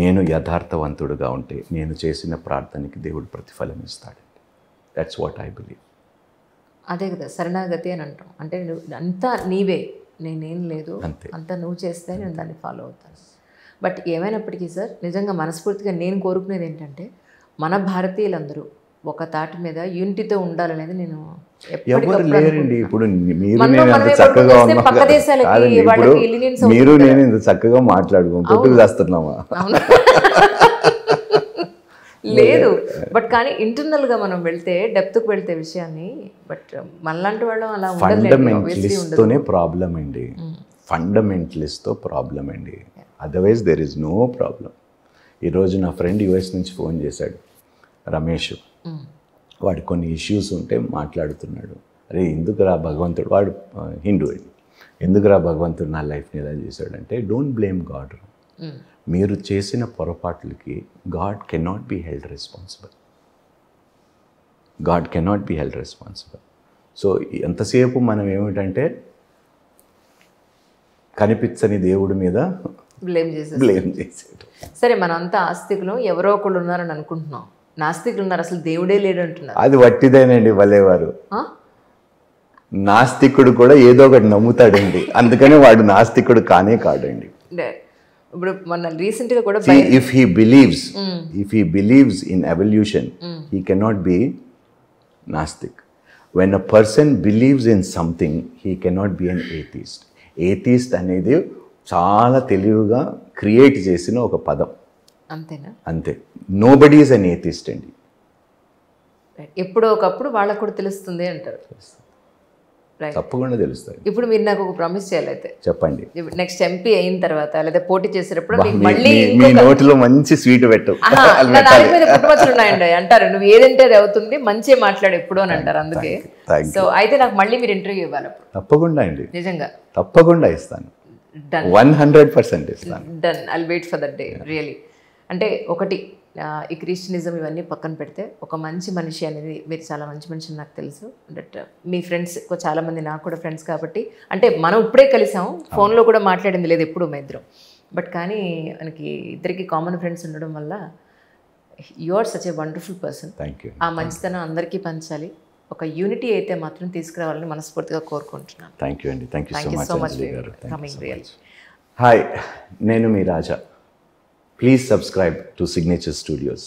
నేను యథార్థవంతుడుగా ఉంటే, నేను చేసిన ప్రార్థనకి దేవుడు ప్రతిఫలం ఇస్తాడండి. That's what I believe. అదే కదా శరణాగతి అని అంటాం. అంటే నువ్వు అంతా నీవే, నేనేం లేదు, అంతా నువ్వు చేస్తే నేను దాన్ని ఫాలో అవుతాను. బట్ ఏమైనప్పటికీ సార్, నిజంగా మనస్ఫూర్తిగా నేను కోరుకునేది ఏంటంటే, మన భారతీయులందరూ ఒక తాటి మీద యూనిటీతో ఉండాలనేది నేను ఎవరు లేరండి. ఇప్పుడు మీరు నేను ఇంత చక్కగా మీరు నేను ఇంత చక్కగా మాట్లాడుకుంటూ చేస్తున్నామా? లేదు, బట్ కానీ ఇంటర్నల్గా మనం వెళ్తే, డెప్త్కి వెళ్తే విషయాన్ని, బట్ మనలాంటి వాళ్ళు అలా ఫండమెంటలిస్ట్తోనే ప్రాబ్లం అండి, ఫండమెంటలిస్ట్తో ప్రాబ్లం అండి. Otherwise there is no problem. ఈరోజు నా ఫ్రెండ్ యుఎస్ నుంచి ఫోన్ చేశాడు, రమేష్. వాడు కొన్ని ఇష్యూస్ ఉంటే మాట్లాడుతున్నాడు. అరే ఎందుకురా భగవంతుడు, వాడు హిందూ అండి, ఎందుకురా భగవంతుడు నా లైఫ్ని ఎలా చేశాడంటే, డోంట్ బ్లేమ్ గాడ్. మీరు చేసిన పొరపాట్లకి God cannot be held responsible. God cannot be held responsible. So ఎంతసేపు మనం ఏమిటంటే కనిపించని దేవుడి మీద బ్లేమ్ చేసేది. సరే, మనంతా ఆస్తికులు, ఎవరో ఒకళ్ళు ఉన్నారని అనుకుంటున్నాం, నాస్తికులు ఉన్నారు, అసలు దేవుడే లేడు అంటున్నారు. అది వట్టిదేనండి. వల్లేవారు నాస్తికుడు కూడా ఏదో ఒకటి నమ్ముతాడండి, అందుకనే వాడు నాస్తికుడు కానే కాడండి. ఇప్పుడు మన రీసెంట్గా కూడా if he believes in evolution he cannot be నాస్తిక్. When a person believes in something he cannot be an atheist. Atheist అనేది చాలా తెలివిగా క్రియేట్ చేసిన ఒక పదం. అంతేనా? అంతే. నోబడీ ఈజ్ అన్ ఏథిస్ట్ అండి. ఎప్పుడో ఒకప్పుడు వాళ్ళకు కూడా తెలుస్తుంది అంటారు. తప్పకుండా తెలుస్తుంది. ఇప్పుడు మీరు నాకు ఒక ప్రామిస్ చేయాలి అయితే. చెప్పండి. నెక్స్ట్ ఎంపీ అయిన తర్వాత లేదా పోటీ చేసేటప్పుడు మీ నోటిలో మంచి స్వీట్ పెట్టు. పుట్టుమచ్చలు ఉన్నాయండి అంటారు, నువ్వు ఏదంటే అది అవుతుంది, మంచిగా మాట్లాడు ఎప్పుడు అని అంటారు. అందుకే సో అయితే నాకు మళ్ళీ మీరు ఇంటర్వ్యూ ఇవ్వాలి. తప్పకుండా అండి, నిజంగా తప్పకుండా ఇస్తాను. 100% ఇస్తాను. Done. I'll wait for that day really. అంటే ఒకటి, ఈ క్రిస్టియనిజం ఇవన్నీ పక్కన పెడితే ఒక మంచి మనిషి అనేది, మీరు చాలా మంచి మనిషి అని నాకు తెలుసు. బట్ మీ ఫ్రెండ్స్ చాలామంది నాకు కూడా ఫ్రెండ్స్ కాబట్టి, అంటే మనం ఇప్పుడే కలిసాం, ఫోన్లో కూడా మాట్లాడింది లేదు ఎప్పుడు మా ఇద్దరం. బట్ కానీ మనకి ఇద్దరికి కామన్ ఫ్రెండ్స్ ఉండడం వల్ల you are such a wonderful person. ఆ మంచితనం అందరికీ పంచాలి, ఒక యూనిటీ అయితే మాత్రం తీసుకురావాలని మనస్ఫూర్తిగా కోరుకుంటున్నాను. థ్యాంక్ యూ అండి. Thank you so much coming real. Hi, నేను మీ రాజా. Please subscribe to Signature Studios.